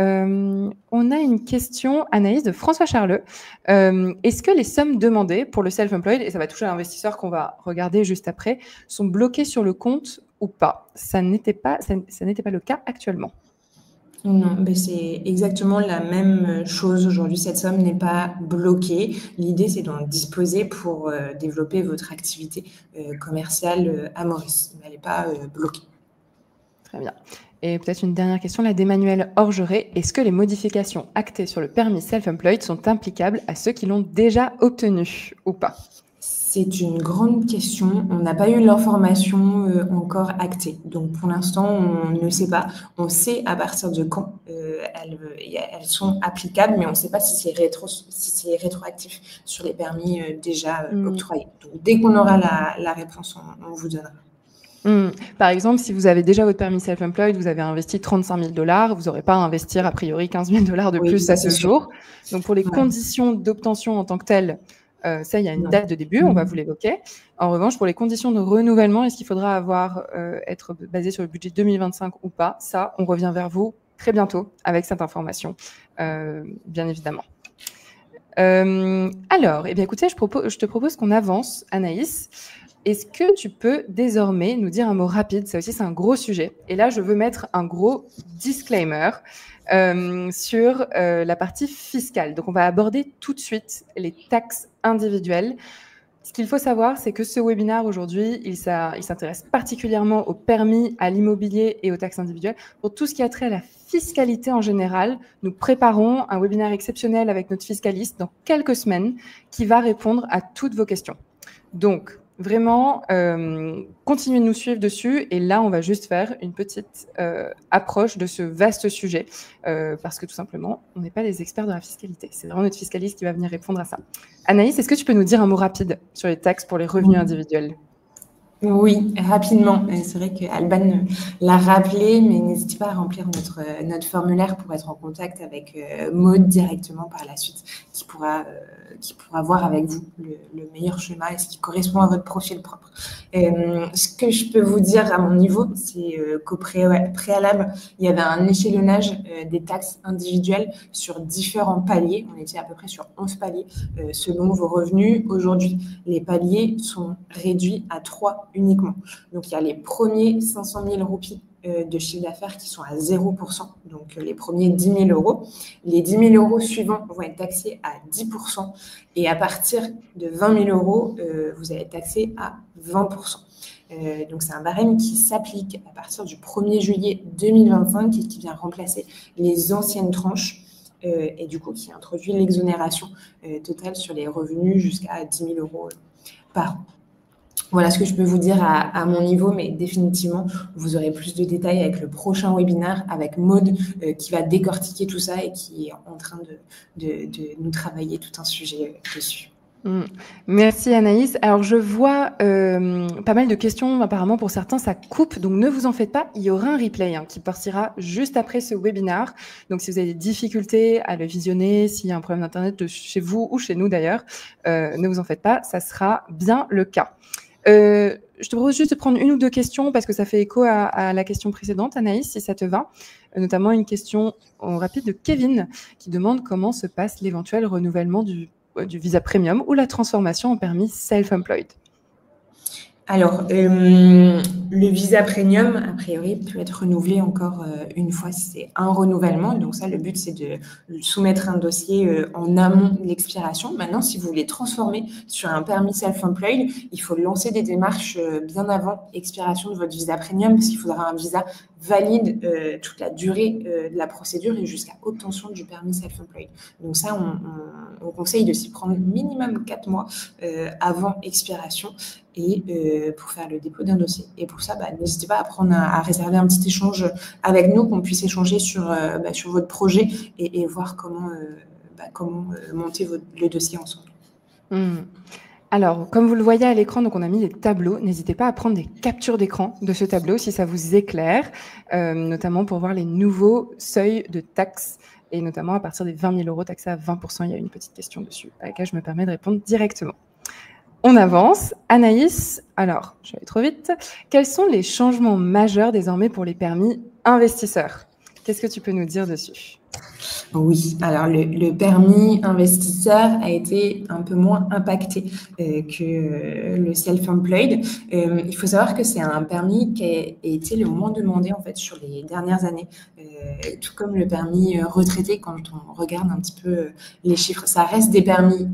On a une question, Anaïs, de François Charleux. Est-ce que les sommes demandées pour le self-employed, et ça va toucher à l'investisseur qu'on va regarder juste après, sont bloquées sur le compte ou pas? Ça n'était pas le cas actuellement. Non, c'est exactement la même chose aujourd'hui. Cette somme n'est pas bloquée. L'idée, c'est d'en disposer pour développer votre activité commerciale à Maurice. Mais elle n'est pas bloquée. Très bien. Et peut-être une dernière question, là, d'Emmanuel Orgeret. Est-ce que les modifications actées sur le permis self-employed sont applicables à ceux qui l'ont déjà obtenu ou pas? C'est une grande question. On n'a pas eu l'information encore actée. Donc, pour l'instant, on ne sait pas. On sait à partir de quand elles sont applicables, mais on ne sait pas si c'est rétroactif sur les permis déjà octroyés. Donc, dès qu'on aura la réponse, on vous donnera. Par exemple, si vous avez déjà votre permis self-employed, vous avez investi 35 000 $, vous n'aurez pas à investir a priori 15 000 $ de Oui, plus ça, à c'est ce sûr. jour. Donc, pour les Ouais. conditions d'obtention en tant que telles, ça, il y a une Ouais. date de début, on va vous l'évoquer. En revanche, pour les conditions de renouvellement, est-ce qu'il faudra être basé sur le budget 2025 ou pas? Ça, on revient vers vous très bientôt avec cette information, bien évidemment. Alors, eh bien, écoutez, je te propose qu'on avance, Anaïs. Est-ce que tu peux désormais nous dire un mot rapide? Ça aussi, c'est un gros sujet. Et là, je veux mettre un gros disclaimer sur la partie fiscale. Donc, on va aborder tout de suite les taxes individuelles. Ce qu'il faut savoir, c'est que ce webinaire aujourd'hui, il s'intéresse particulièrement au permis, à l'immobilier et aux taxes individuelles. Pour tout ce qui a trait à la fiscalité en général, nous préparons un webinaire exceptionnel avec notre fiscaliste dans quelques semaines qui va répondre à toutes vos questions. Donc, vraiment, continuez de nous suivre dessus. Et là, on va juste faire une petite approche de ce vaste sujet parce que tout simplement, on n'est pas les experts de la fiscalité. C'est vraiment notre fiscaliste qui va venir répondre à ça. Anaïs, est-ce que tu peux nous dire un mot rapide sur les taxes pour les revenus individuels? Oui, rapidement. C'est vrai qu'Alban l'a rappelé, mais n'hésitez pas à remplir notre formulaire pour être en contact avec Maud directement par la suite, qui pourra voir avec vous le meilleur schéma et ce qui correspond à votre profil propre. Ce que je peux vous dire à mon niveau, c'est qu'au préalable, il y avait un échelonnage des taxes individuelles sur différents paliers. On était à peu près sur 11 paliers selon vos revenus. Aujourd'hui, les paliers sont réduits à 3 uniquement. Donc, il y a les premiers 500 000 roupies de chiffre d'affaires qui sont à 0%, donc les premiers 10 000 euros. Les 10 000 euros suivants vont être taxés à 10%, et à partir de 20 000 euros, vous allez être taxé à 20%. Donc, c'est un barème qui s'applique à partir du 1er juillet 2025 et qui vient remplacer les anciennes tranches et du coup qui introduit l'exonération totale sur les revenus jusqu'à 10 000 euros par an. Voilà ce que je peux vous dire à mon niveau, mais définitivement, vous aurez plus de détails avec le prochain webinaire avec Maud qui va décortiquer tout ça et qui est en train de nous travailler tout un sujet dessus. Merci Anaïs. Alors je vois pas mal de questions, apparemment pour certains ça coupe, donc ne vous en faites pas, il y aura un replay qui partira juste après ce webinaire. Donc si vous avez des difficultés à le visionner, s'il y a un problème d'internet chez vous ou chez nous d'ailleurs, ne vous en faites pas, ça sera bien le cas. Je te propose juste de prendre une ou deux questions parce que ça fait écho à la question précédente, Anaïs, si ça te va. Notamment une question rapide de Kevin qui demande comment se passe l'éventuel renouvellement du visa premium ou la transformation en permis self-employed. Alors, le visa premium, a priori, peut être renouvelé encore une fois si c'est un renouvellement. Donc ça, le but, c'est de soumettre un dossier en amont de l'expiration. Maintenant, si vous voulez transformer sur un permis self-employed, il faut lancer des démarches bien avant l'expiration de votre visa premium parce qu'il faudra un visa valide toute la durée de la procédure et jusqu'à obtention du permis self-employed. Donc ça, on conseille de s'y prendre minimum 4 mois avant expiration et pour faire le dépôt d'un dossier. Et pour ça, n'hésitez pas à réserver un petit échange avec nous, qu'on puisse échanger sur votre projet et voir comment monter le dossier ensemble. Alors, comme vous le voyez à l'écran, donc on a mis des tableaux. N'hésitez pas à prendre des captures d'écran de ce tableau si ça vous éclaire, notamment pour voir les nouveaux seuils de taxes et notamment à partir des 20 000 euros taxés à 20%. Il y a une petite question dessus à laquelle je me permets de répondre directement. On avance. Anaïs, alors, je vais aller trop vite. Quels sont les changements majeurs désormais pour les permis investisseurs? Qu'est-ce que tu peux nous dire dessus? Oui, alors le permis investisseur a été un peu moins impacté que le self-employed. Il faut savoir que c'est un permis qui a été le moins demandé en fait sur les dernières années, tout comme le permis retraité. Quand on regarde un petit peu les chiffres, ça reste des permis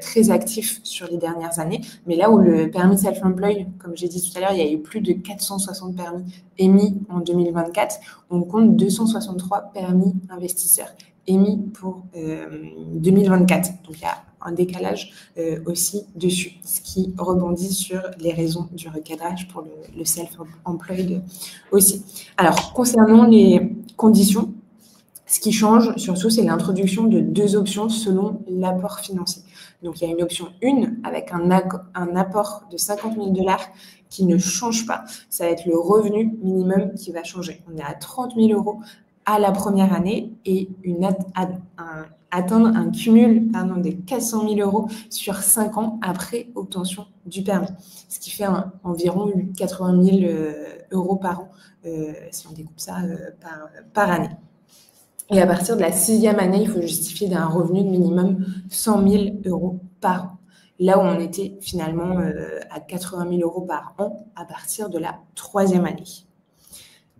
très actifs sur les dernières années, mais là où le permis self-employed, comme j'ai dit tout à l'heure, il y a eu plus de 460 permis émis en 2024, on compte 263 permis investisseurs émis pour 2024. Donc, il y a un décalage aussi dessus, ce qui rebondit sur les raisons du recadrage pour le self-employed aussi. Alors, concernant les conditions, ce qui change surtout, c'est l'introduction de 2 options selon l'apport financier. Donc, il y a une option 1 avec un apport de 50 000 $ qui ne change pas. Ça va être le revenu minimum qui va changer. On est à 30 000 euros à la première année et atteindre un cumul de 400 000 euros sur 5 ans après obtention du permis. Ce qui fait environ 80 000 euros par an, si on découpe ça par année. Et à partir de la 6e année, il faut justifier d'un revenu de minimum 100 000 euros par an. Là où on était finalement à 80 000 euros par an à partir de la 3e année.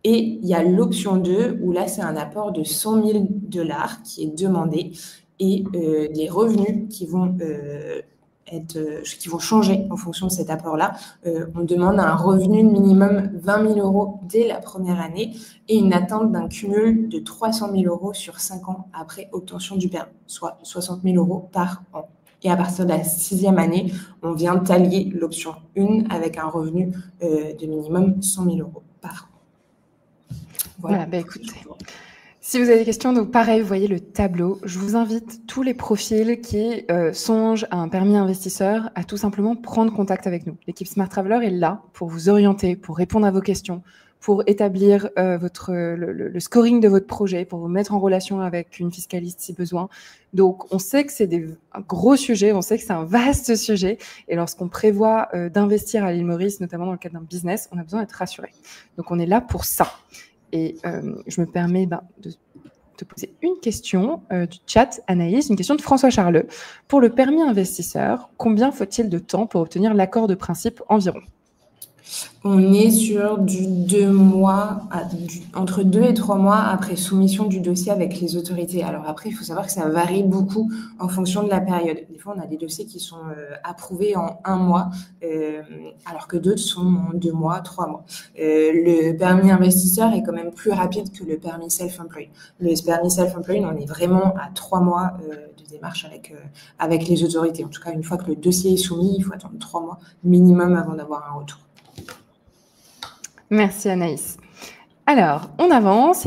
Et il y a l'option 2, où là, c'est un apport de 100 000 $ qui est demandé et les revenus qui vont changer en fonction de cet apport-là. On demande un revenu de minimum 20 000 euros dès la première année et une atteinte d'un cumul de 300 000 euros sur 5 ans après obtention du permis, soit 60 000 euros par an. Et à partir de la 6e année, on vient d'allier l'option 1 avec un revenu de minimum 100 000 euros par an. Voilà, écoutez, si vous avez des questions, donc pareil, vous voyez le tableau. Je vous invite tous les profils qui songent à un permis investisseur à tout simplement prendre contact avec nous. L'équipe Smart Traveler est là pour vous orienter, pour répondre à vos questions, pour établir le scoring de votre projet, pour vous mettre en relation avec une fiscaliste si besoin. Donc, on sait que c'est un gros sujet, on sait que c'est un vaste sujet. Et lorsqu'on prévoit d'investir à l'île Maurice, notamment dans le cadre d'un business, on a besoin d'être rassuré. Donc, on est là pour ça. Et je me permets de te poser une question du chat, Anaïs, une question de François Charleux. Pour le permis investisseur, combien faut-il de temps pour obtenir l'accord de principe environ ? On est sur du 2 mois, entre 2 et 3 mois après soumission du dossier avec les autorités. Alors après, il faut savoir que ça varie beaucoup en fonction de la période. Des fois, on a des dossiers qui sont approuvés en 1 mois, alors que d'autres sont en 2 mois, 3 mois. Le permis investisseur est quand même plus rapide que le permis self-employed. Le permis self-employed, on est vraiment à 3 mois de démarche avec les autorités. En tout cas, une fois que le dossier est soumis, il faut attendre 3 mois minimum avant d'avoir un retour. Merci Anaïs. Alors, on avance.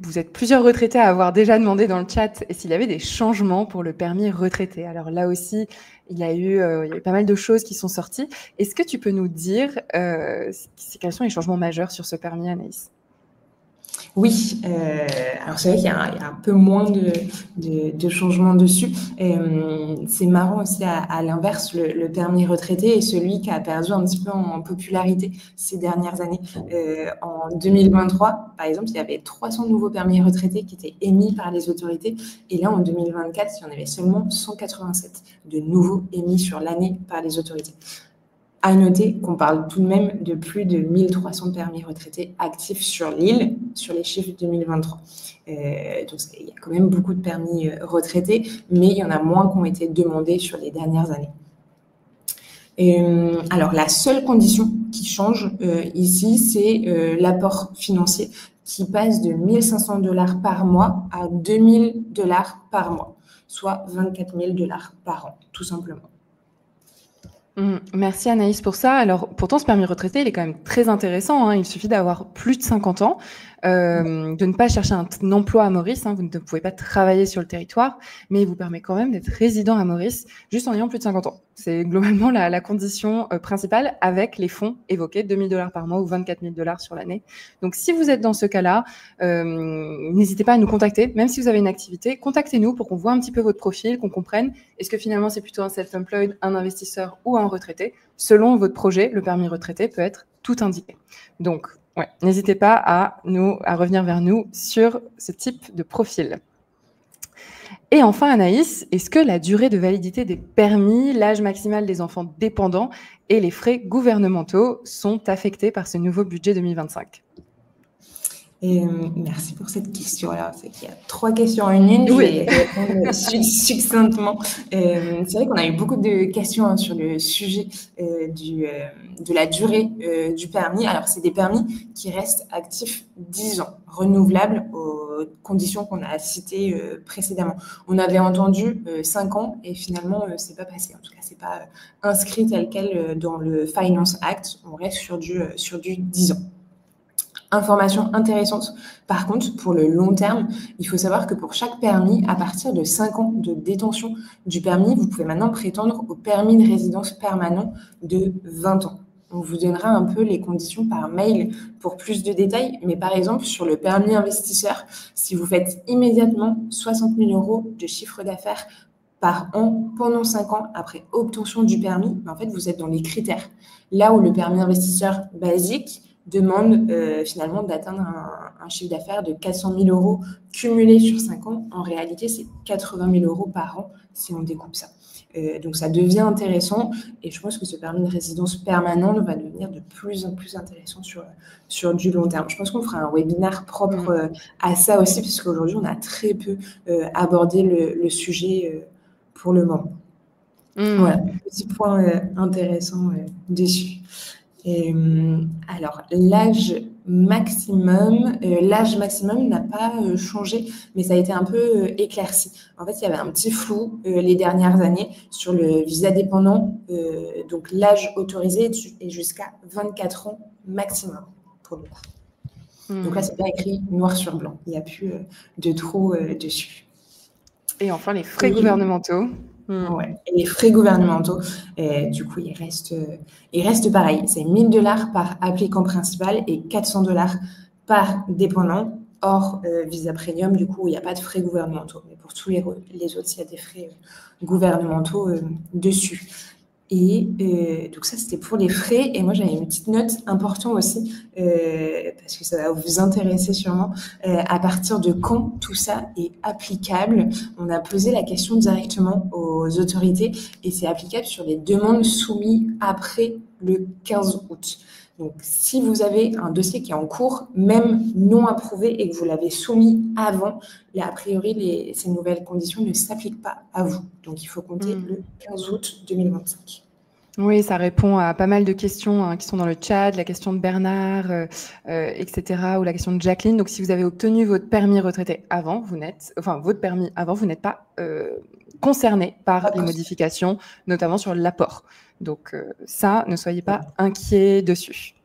Vous êtes plusieurs retraités à avoir déjà demandé dans le chat s'il y avait des changements pour le permis retraité. Alors là aussi, il y a eu pas mal de choses qui sont sorties. Est-ce que tu peux nous dire quels sont les changements majeurs sur ce permis, Anaïs ? Oui, alors c'est vrai qu'il y a un peu moins de changements dessus. C'est marrant aussi à l'inverse, le permis retraité est celui qui a perdu un petit peu en popularité ces dernières années. En 2023, par exemple, il y avait 300 nouveaux permis retraités qui étaient émis par les autorités. Et là, en 2024, il y en avait seulement 187 de nouveaux émis sur l'année par les autorités. À noter qu'on parle tout de même de plus de 1300 permis retraités actifs sur l'île, sur les chiffres 2023. Donc, il y a quand même beaucoup de permis retraités, mais il y en a moins qui ont été demandés sur les dernières années. Alors, la seule condition qui change ici, c'est l'apport financier qui passe de 1 500 $ par mois à 2 000 $ par mois, soit 24 000 $ par an, tout simplement. Merci Anaïs pour ça. Alors, pourtant, ce permis retraité, il est quand même très intéressant. Il suffit d'avoir plus de 50 ans, de ne pas chercher un emploi à Maurice. Vous ne pouvez pas travailler sur le territoire, mais il vous permet quand même d'être résident à Maurice juste en ayant plus de 50 ans. C'est globalement la condition principale avec les fonds évoqués, 2 000 $ par mois ou 24 000 $ sur l'année. Donc, si vous êtes dans ce cas-là, n'hésitez pas à nous contacter. Même si vous avez une activité, contactez-nous pour qu'on voit un petit peu votre profil, qu'on comprenne. Est-ce que finalement, c'est plutôt un self-employed, un investisseur ou un retraité? Selon votre projet, le permis retraité peut être tout indiqué. Donc, n'hésitez pas à revenir vers nous sur ce type de profil. Et enfin, Anaïs, est-ce que la durée de validité des permis, l'âge maximal des enfants dépendants et les frais gouvernementaux sont affectés par ce nouveau budget 2025 ? Merci pour cette question. Alors, c'est qu'il y a 3 questions en une. Je vais répondre succinctement. C'est vrai qu'on a eu beaucoup de questions sur le sujet de la durée du permis. Alors, c'est des permis qui restent actifs 10 ans, renouvelables aux conditions qu'on a citées précédemment. On avait entendu 5 ans et finalement, c'est pas passé. En tout cas, c'est pas inscrit tel quel dans le Finance Act. On reste sur du 10 ans. Information intéressante, par contre, pour le long terme, il faut savoir que pour chaque permis, à partir de 5 ans de détention du permis, vous pouvez maintenant prétendre au permis de résidence permanent de 20 ans. on vous donnera un peu les conditions par mail pour plus de détails. Mais par exemple, sur le permis investisseur, si vous faites immédiatement 60 000 € de chiffre d'affaires par an pendant 5 ans après obtention du permis, en fait, vous êtes dans les critères. Là où le permis investisseur basique demande finalement d'atteindre un chiffre d'affaires de 400 000 € cumulé sur 5 ans, en réalité, c'est 80 000 € par an si on découpe ça. Donc, ça devient intéressant et je pense que ce permis de résidence permanente va devenir de plus en plus intéressant sur du long terme. Je pense qu'on fera un webinaire propre à ça aussi, parce qu'aujourd'hui, on a très peu abordé le sujet pour le moment. Voilà, petit point intéressant dessus. Alors, l'âge maximum n'a pas changé, mais ça a été un peu éclairci. En fait, il y avait un petit flou les dernières années sur le visa dépendant. Donc, l'âge autorisé est jusqu'à 24 ans maximum pour le coup. Donc là, c'est bien écrit noir sur blanc. Il n'y a plus de trou dessus. Et enfin, les frais gouvernementaux. Ouais. Et les frais gouvernementaux, du coup, ils restent pareils. C'est 1 000 $ par appliquant principal et 400 $ par dépendant, hors visa premium. Du coup, il n'y a pas de frais gouvernementaux. Mais pour tous les autres, il y a des frais gouvernementaux dessus. Et donc ça, c'était pour les frais. Et moi, j'avais une petite note importante aussi, parce que ça va vous intéresser sûrement. À partir de quand tout ça est applicable? On a posé la question directement aux autorités et c'est applicable sur les demandes soumises après le 15 août. Donc, si vous avez un dossier qui est en cours, même non approuvé, et que vous l'avez soumis avant, là, a priori, ces nouvelles conditions ne s'appliquent pas à vous. Donc, il faut compter le 15 août 2025. Oui, ça répond à pas mal de questions qui sont dans le chat, la question de Bernard, etc., ou la question de Jacqueline. Donc, si vous avez obtenu votre permis retraité avant, votre permis avant, vous n'êtes pas concerné par les modifications, notamment sur l'apport. Donc, ça, ne soyez pas inquiets dessus.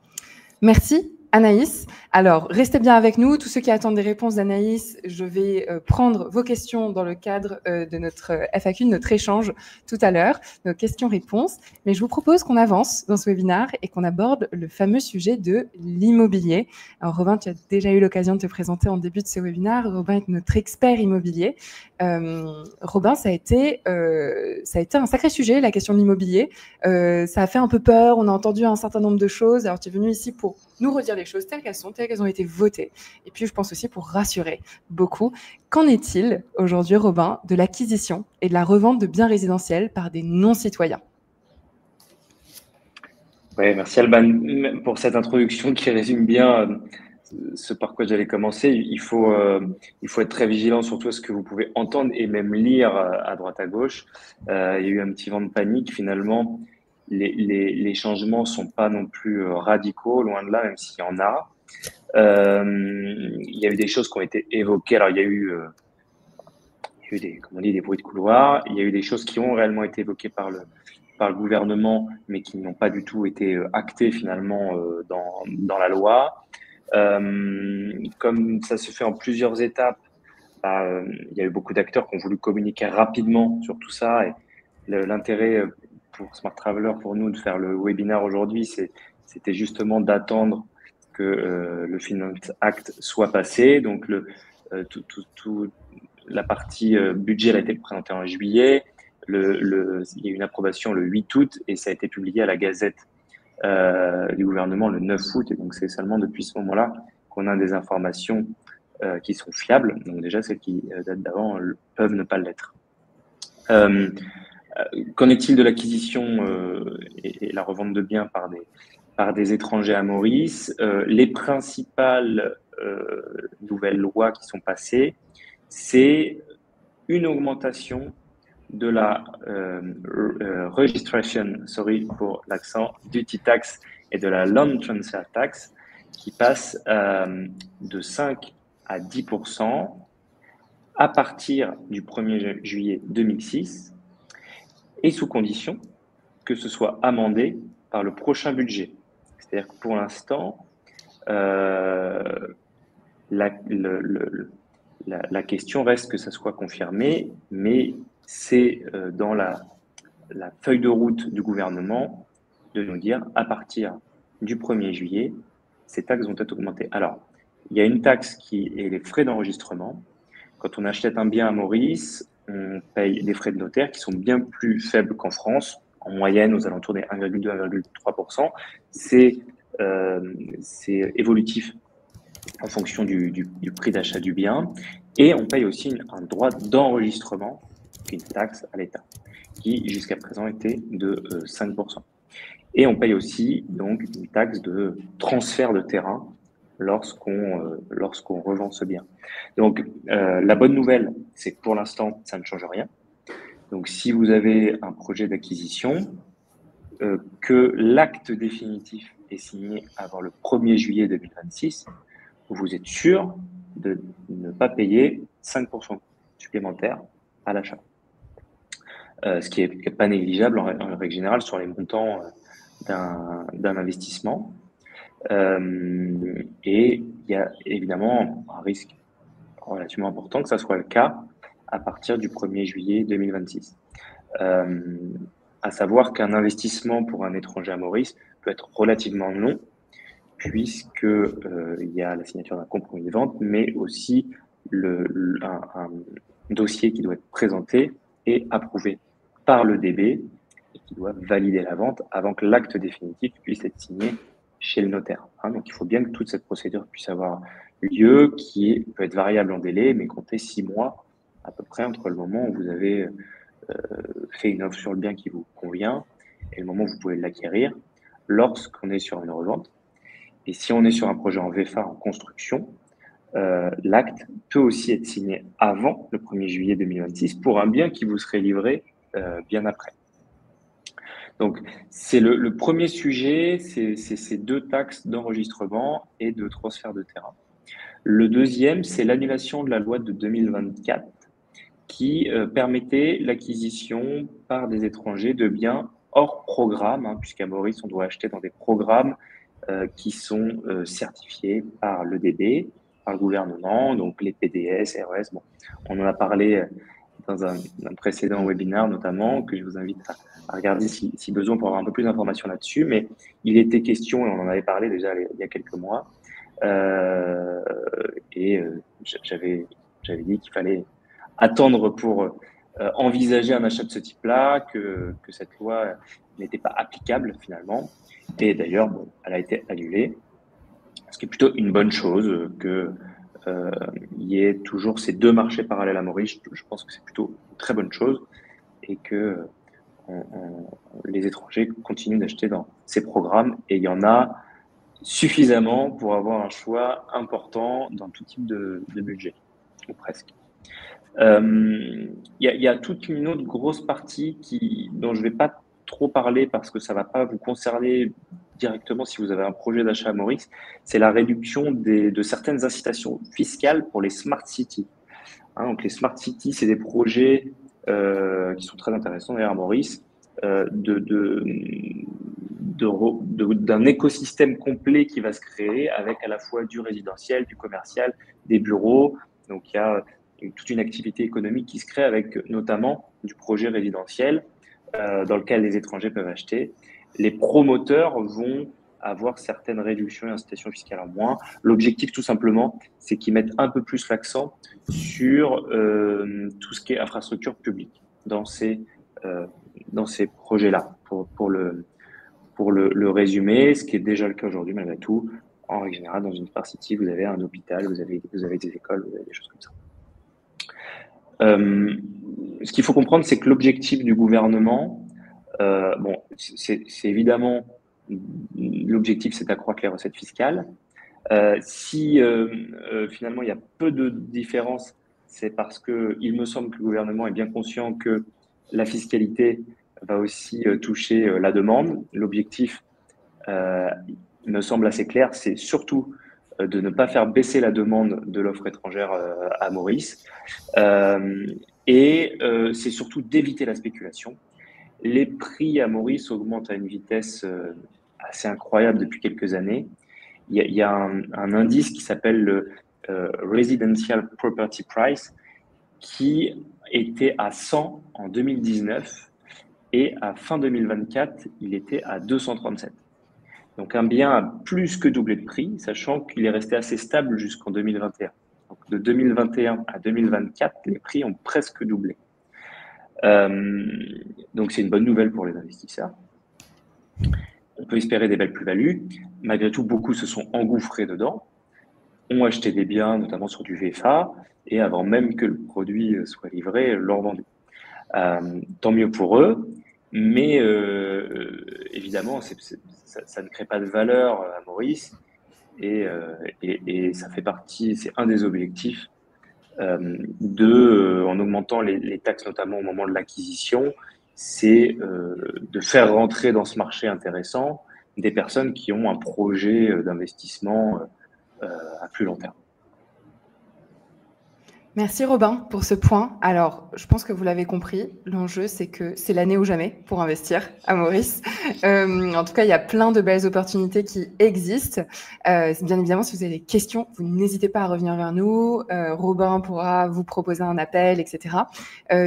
Merci, Anaïs. Alors, restez bien avec nous. Tous ceux qui attendent des réponses d'Anaïs, je vais prendre vos questions dans le cadre de notre FAQ, de notre échange tout à l'heure, nos questions-réponses. Mais je vous propose qu'on avance dans ce webinaire et qu'on aborde le fameux sujet de l'immobilier. Alors, Robin, tu as déjà eu l'occasion de te présenter en début de ce webinaire. Robin est notre expert immobilier. Robin, ça a été un sacré sujet, la question de l'immobilier. Ça a fait un peu peur. On a entendu un certain nombre de choses. Alors, tu es venu ici pour nous redire les choses telles qu'elles ont été votées. Et puis, je pense aussi pour rassurer beaucoup. Qu'en est-il aujourd'hui, Robin, de l'acquisition et de la revente de biens résidentiels par des non-citoyens? Oui, merci Alban pour cette introduction qui résume bien ce par quoi j'allais commencer. Il faut être très vigilant surtout à ce que vous pouvez entendre et même lire à droite à gauche. Il y a eu un petit vent de panique. Finalement, les changements sont pas non plus radicaux, loin de là, même s'il y en a. Il y a eu des choses qui ont été évoquées. Alors, il y a eu des bruits de couloir. Il y a eu des choses qui ont réellement été évoquées par le gouvernement, mais qui n'ont pas du tout été actées finalement dans la loi. Comme ça se fait en plusieurs étapes, il y a eu beaucoup d'acteurs qui ont voulu communiquer rapidement sur tout ça. Et l'intérêt pour Smart Traveler, pour nous, de faire le webinaire aujourd'hui, c'était justement d'attendre que le Finance Act soit passé. Donc, la partie budget elle a été présentée en juillet. Il y a eu une approbation le 8 août et ça a été publié à la Gazette du gouvernement le 9 août. Et donc, c'est seulement depuis ce moment-là qu'on a des informations qui sont fiables. Donc, déjà, celles qui datent d'avant peuvent ne pas l'être. Qu'en est-il de l'acquisition et la revente de biens par des étrangers à Maurice? Les principales nouvelles lois qui sont passées, c'est une augmentation de la registration, sorry pour l'accent, duty tax et de la land transfer tax qui passe de 5 à 10% à partir du 1er juillet 2006 et sous condition que ce soit amendé par le prochain budget. C'est-à-dire que pour l'instant, la question reste que ça soit confirmé, mais c'est dans la feuille de route du gouvernement de nous dire à partir du 1er juillet, ces taxes vont être augmentées. Alors, il y a une taxe qui est les frais d'enregistrement. Quand on achète un bien à Maurice, on paye des frais de notaire qui sont bien plus faibles qu'en France, en moyenne aux alentours des 1,2-1,3%. C'est évolutif en fonction du prix d'achat du bien. Et on paye aussi un droit d'enregistrement, une taxe à l'État, qui jusqu'à présent était de 5%. Et on paye aussi donc une taxe de transfert de terrain lorsqu'on revend ce bien. Donc la bonne nouvelle, c'est que pour l'instant, ça ne change rien. Donc si vous avez un projet d'acquisition, que l'acte définitif est signé avant le 1er juillet 2026, vous êtes sûr de ne pas payer 5% supplémentaires à l'achat. Ce qui n'est pas négligeable en règle générale sur les montants d'un investissement. Et il y a évidemment un risque relativement important que ça soit le cas à partir du 1er juillet 2026. À savoir qu'un investissement pour un étranger à Maurice peut être relativement long, puisque il y a la signature d'un compromis de vente, mais aussi un dossier qui doit être présenté et approuvé par le DB et qui doit valider la vente avant que l'acte définitif puisse être signé chez le notaire. Donc, il faut bien que toute cette procédure puisse avoir lieu, qui peut être variable en délai, mais compter 6 mois à peu près entre le moment où vous avez fait une offre sur le bien qui vous convient et le moment où vous pouvez l'acquérir lorsqu'on est sur une revente. Et si on est sur un projet en VFA en construction, l'acte peut aussi être signé avant le 1er juillet 2026 pour un bien qui vous serait livré bien après. Donc, c'est le premier sujet, c'est ces 2 taxes d'enregistrement et de transfert de terrain. Le deuxième, c'est l'annulation de la loi de 2024 qui permettait l'acquisition par des étrangers de biens hors programme, puisqu'à Maurice, on doit acheter dans des programmes qui sont certifiés par l'EDB, par le gouvernement, donc les PDS, RES. Bon, on en a parlé dans un précédent webinaire notamment, que je vous invite à regarder si besoin pour avoir un peu plus d'informations là-dessus, mais il était question, et on en avait parlé déjà il y a quelques mois, j'avais dit qu'il fallait attendre pour envisager un achat de ce type-là, que cette loi n'était pas applicable finalement. Et d'ailleurs, bon, elle a été annulée, ce qui est plutôt une bonne chose, qu'il y ait toujours ces 2 marchés parallèles à Maurice. Je pense que c'est plutôt une très bonne chose et que les étrangers continuent d'acheter dans ces programmes. Et il y en a suffisamment pour avoir un choix important dans tout type de budget, ou presque. Il y a toute une autre grosse partie dont je ne vais pas trop parler parce que ça ne va pas vous concerner directement si vous avez un projet d'achat à Maurice, c'est la réduction de certaines incitations fiscales pour les Smart Cities. Donc les Smart Cities, c'est des projets qui sont très intéressants d'ailleurs à Maurice, d'un écosystème complet qui va se créer avec à la fois du résidentiel, du commercial, des bureaux. Donc il y a toute une activité économique qui se crée avec notamment du projet résidentiel dans lequel les étrangers peuvent acheter. Les promoteurs vont avoir certaines réductions et incitations fiscales en moins. L'objectif, tout simplement, c'est qu'ils mettent un peu plus l'accent sur tout ce qui est infrastructure publique dans ces projets-là. Pour le résumer, ce qui est déjà le cas aujourd'hui, malgré tout, en règle générale, dans une Smart City, vous avez un hôpital, vous avez des écoles, vous avez des choses comme ça. Ce qu'il faut comprendre, c'est que l'objectif du gouvernement, c'est évidemment, l'objectif, c'est d'accroître les recettes fiscales. Si finalement il y a peu de différence, c'est parce qu'il me semble que le gouvernement est bien conscient que la fiscalité va aussi toucher la demande. L'objectif, il me semble assez clair, c'est surtout de ne pas faire baisser la demande de l'offre étrangère à Maurice. C'est surtout d'éviter la spéculation. Les prix à Maurice augmentent à une vitesse assez incroyable depuis quelques années. Il y a un indice qui s'appelle le Residential Property Price qui était à 100 en 2019 et à fin 2024, il était à 237. Donc un bien a plus que doublé de prix, sachant qu'il est resté assez stable jusqu'en 2021. Donc de 2021 à 2024, les prix ont presque doublé. Donc c'est une bonne nouvelle pour les investisseurs. On peut espérer des belles plus-values. Malgré tout, beaucoup se sont engouffrés dedans, ont acheté des biens, notamment sur du VFA, et avant même que le produit soit livré, l'ont vendu. Tant mieux pour eux, mais évidemment, ça ne crée pas de valeur à Maurice, et ça fait partie, c'est un des objectifs en augmentant les taxes, notamment au moment de l'acquisition, c'est de faire rentrer dans ce marché intéressant des personnes qui ont un projet d'investissement à plus long terme. Merci Robin pour ce point. Alors, je pense que vous l'avez compris, l'enjeu c'est que c'est l'année ou jamais pour investir à Maurice. En tout cas, il y a plein de belles opportunités qui existent. Bien évidemment, si vous avez des questions, vous n'hésitez pas à revenir vers nous. Robin pourra vous proposer un appel, etc.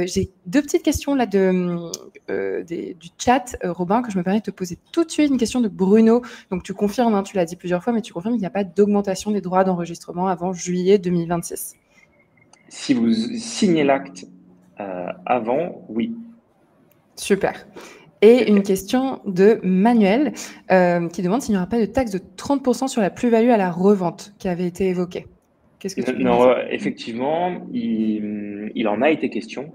J'ai deux petites questions là du chat, Robin, que je me permets de te poser tout de suite. Une question de Bruno. Donc tu confirmes, hein, tu l'as dit plusieurs fois, mais tu confirmes qu'il n'y a pas d'augmentation des droits d'enregistrement avant juillet 2026. Si vous signez l'acte avant, oui. Super. Et une question de Manuel qui demande s'il n'y aura pas de taxe de 30% sur la plus-value à la revente qui avait été évoquée. Qu'est-ce que tu peux Non, effectivement, il en a été question.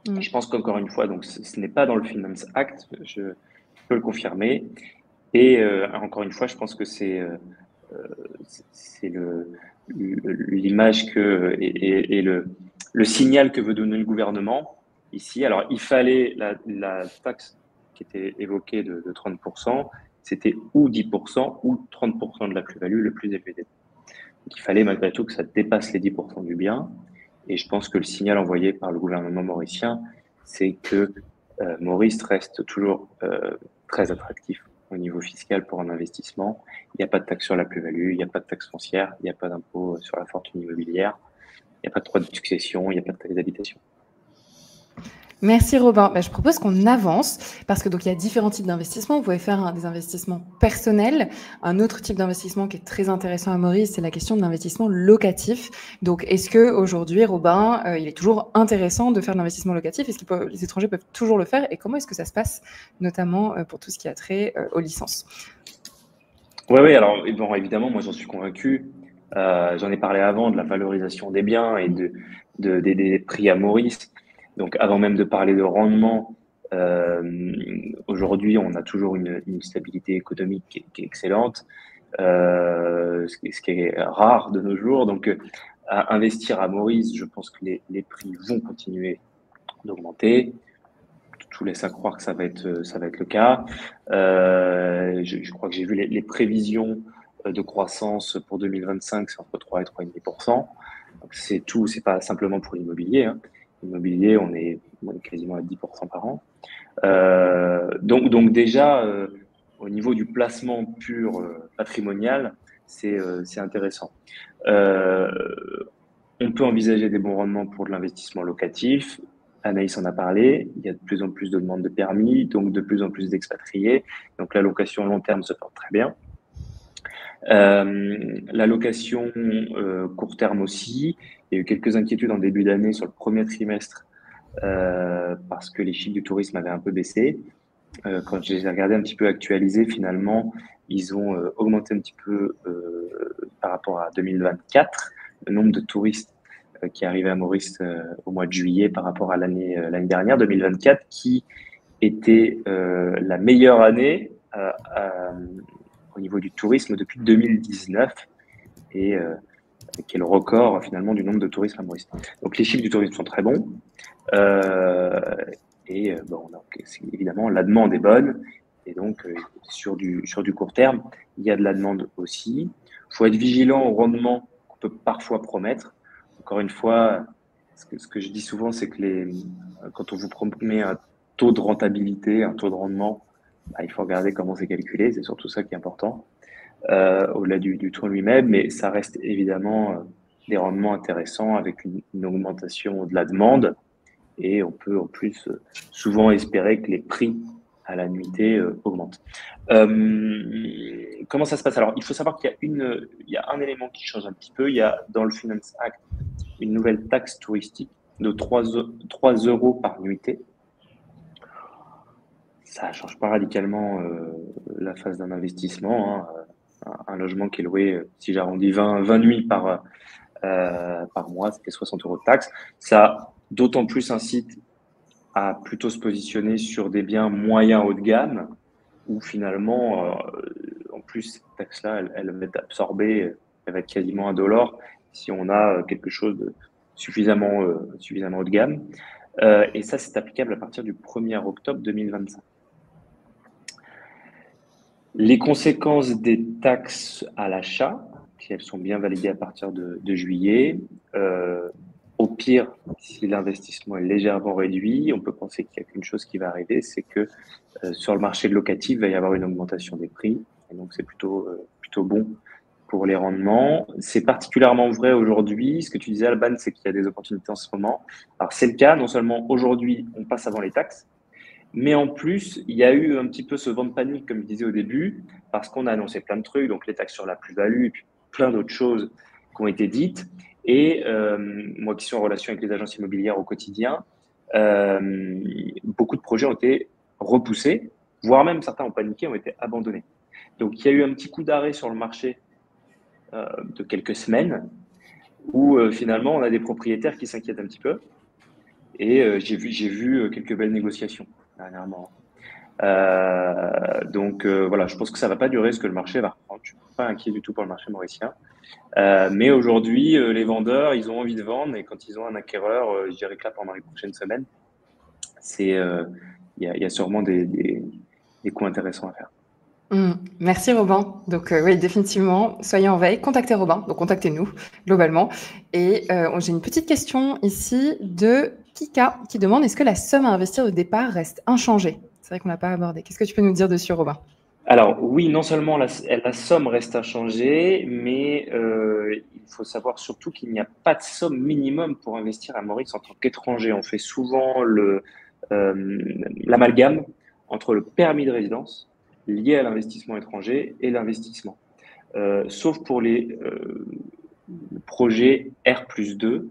Je pense qu'encore une fois, donc ce n'est pas dans le Finance Act, je peux le confirmer. Et encore une fois, je pense que c'est l'image et le signal que veut donner le gouvernement ici. Alors, il fallait la taxe qui était évoquée de 30%, c'était ou 10% ou 30% de la plus-value le plus élevé. Donc, il fallait malgré tout que ça dépasse les 10% du bien. Et je pense que le signal envoyé par le gouvernement mauricien, c'est que Maurice reste toujours très attractif au niveau fiscal pour un investissement. Il n'y a pas de taxe sur la plus-value, il n'y a pas de taxe foncière, il n'y a pas d'impôt sur la fortune immobilière, il n'y a pas de droit de succession, il n'y a pas de taxe d'habitation. Merci Robin. Je propose qu'on avance parce que donc il y a différents types d'investissements. Vous pouvez faire des investissements personnels. Un autre type d'investissement qui est très intéressant à Maurice, c'est la question de l'investissement locatif. Donc, est-ce que aujourd'hui, Robin, il est toujours intéressant de faire de l'investissement locatif? Est-ce que les étrangers peuvent toujours le faire? Et comment est-ce que ça se passe, notamment pour tout ce qui a trait aux licences? Oui, alors bon, évidemment, moi j'en suis convaincu. J'en ai parlé avant de la valorisation des biens et des prix à Maurice. Donc, avant même de parler de rendement, aujourd'hui, on a toujours une stabilité économique qui est excellente, ce qui est rare de nos jours. Donc, à investir à Maurice, je pense que les prix vont continuer d'augmenter. Tout laisse à croire que ça va être le cas. Je crois que j'ai vu les prévisions de croissance pour 2025, c'est entre 3 et 3,5%. Donc, c'est tout, c'est pas simplement pour l'immobilier, hein. L'immobilier, on est quasiment à 10% par an. Donc déjà, au niveau du placement pur patrimonial, c'est intéressant. On peut envisager des bons rendements pour de l'investissement locatif. Anaïs en a parlé. Il y a de plus en plus de demandes de permis, donc de plus en plus d'expatriés. Donc la location long terme se porte très bien. La location court terme aussi. Il y a eu quelques inquiétudes en début d'année sur le premier trimestre parce que les chiffres du tourisme avaient un peu baissé. Quand je les ai regardés un petit peu actualisés, finalement, ils ont augmenté un petit peu par rapport à 2024, le nombre de touristes qui arrivaient à Maurice au mois de juillet par rapport à l'année dernière, 2024, qui était la meilleure année au niveau du tourisme depuis 2019 et qui est le record finalement du nombre de touristes à Maurice. Donc les chiffres du tourisme sont très bons donc, évidemment la demande est bonne et donc sur du court terme il y a de la demande aussi. Il faut être vigilant au rendement qu'on peut parfois promettre. Encore une fois, ce que je dis souvent, c'est que quand on vous promet un taux de rentabilité, un taux de rendement, il faut regarder comment c'est calculé, c'est surtout ça qui est important, au-delà du taux lui-même, mais ça reste évidemment des rendements intéressants avec une augmentation de la demande et on peut en plus souvent espérer que les prix à la nuitée augmentent. Comment ça se passe? Alors, il faut savoir qu'il y a un élément qui change un petit peu. Il y a dans le Finance Act une nouvelle taxe touristique de 3 euros par nuitée. Ça ne change pas radicalement la phase d'un investissement, hein. Un logement qui est loué, si j'arrondis 20 nuits par mois, c'était 60 euros de taxe. Ça d'autant plus incite à plutôt se positionner sur des biens moyens haut de gamme, où finalement, en plus, cette taxe-là, elle va être absorbée, elle va être quasiment indolore si on a quelque chose de suffisamment haut de gamme. Et ça, c'est applicable à partir du 1er octobre 2025. Les conséquences des taxes à l'achat, si elles sont bien validées à partir de juillet, au pire, si l'investissement est légèrement réduit, on peut penser qu'il n'y a qu'une chose qui va arriver, c'est que sur le marché locatif, il va y avoir une augmentation des prix. Et donc, c'est plutôt bon pour les rendements. C'est particulièrement vrai aujourd'hui. Ce que tu disais, Alban, c'est qu'il y a des opportunités en ce moment. Alors, c'est le cas. Non seulement aujourd'hui, on passe avant les taxes, mais en plus, il y a eu un petit peu ce vent de panique, comme je disais au début, parce qu'on a annoncé plein de trucs, donc les taxes sur la plus-value, et puis plein d'autres choses qui ont été dites. Et moi qui suis en relation avec les agences immobilières au quotidien, beaucoup de projets ont été repoussés, voire même certains ont paniqué, ont été abandonnés. Donc il y a eu un petit coup d'arrêt sur le marché de quelques semaines, où finalement on a des propriétaires qui s'inquiètent un petit peu. Et j'ai vu quelques belles négociations dernièrement. Donc voilà, je pense que ça va pas durer, ce que le marché va reprendre. Je suis pas inquiet du tout pour le marché mauricien. Mais aujourd'hui, les vendeurs, ils ont envie de vendre, et quand ils ont un acquéreur, je dirais que là, pendant les prochaines semaines, il y a sûrement des coups intéressants à faire. Merci Robin. Donc oui, définitivement, soyez en veille, contactez Robin, donc contactez-nous globalement. Et j'ai une petite question ici de Kika qui demande, est-ce que la somme à investir de départ reste inchangée? C'est vrai qu'on l'a pas abordé. Qu'est-ce que tu peux nous dire dessus, Robin? Alors oui, non seulement la somme reste inchangée, mais il faut savoir surtout qu'il n'y a pas de somme minimum pour investir à Maurice en tant qu'étranger. On fait souvent l'amalgame entre le permis de résidence lié à l'investissement étranger et l'investissement. Sauf pour les projets R+2,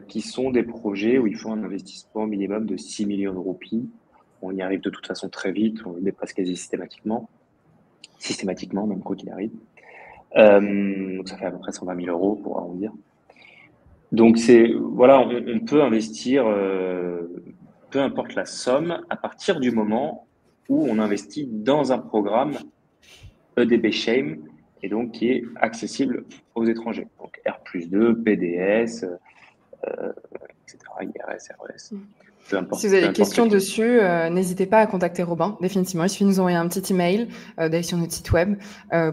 qui sont des projets où il faut un investissement minimum de 6 millions de roupies. On y arrive de toute façon très vite, on le dépasse quasi systématiquement, même quoi qu'il arrive. Donc ça fait à peu près 120 000 euros pour arrondir. Donc voilà, on peut investir, peu importe la somme, à partir du moment où on investit dans un programme EDB Shame, et donc qui est accessible aux étrangers. Donc R+2, PDS, etc., IRS, RES. Peu importe, si vous avez des questions dessus, n'hésitez pas à contacter Robin, définitivement. Il suffit de nous envoyer un petit email, d'aller sur notre site web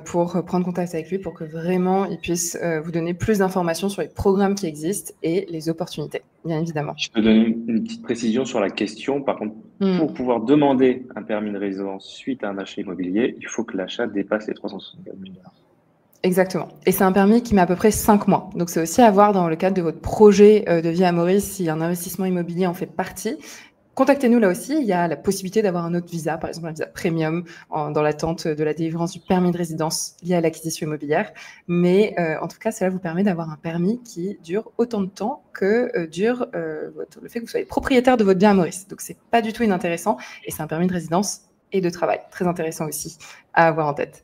pour prendre contact avec lui, pour que vraiment il puisse vous donner plus d'informations sur les programmes qui existent et les opportunités, bien évidemment. Je peux donner une petite précision sur la question. Par contre, pour pouvoir demander un permis de résidence suite à un achat immobilier, il faut que l'achat dépasse les 364 000 $. Exactement. Et c'est un permis qui met à peu près 5 mois. Donc, c'est aussi à voir dans le cadre de votre projet de vie à Maurice, si un investissement immobilier en fait partie. Contactez-nous là aussi. Il y a la possibilité d'avoir un autre visa, par exemple un visa premium, dans l'attente de la délivrance du permis de résidence lié à l'acquisition immobilière. Mais en tout cas, cela vous permet d'avoir un permis qui dure autant de temps que dure le fait que vous soyez propriétaire de votre bien à Maurice. Donc, c'est pas du tout inintéressant. Et c'est un permis de résidence et de travail. Très intéressant aussi à avoir en tête.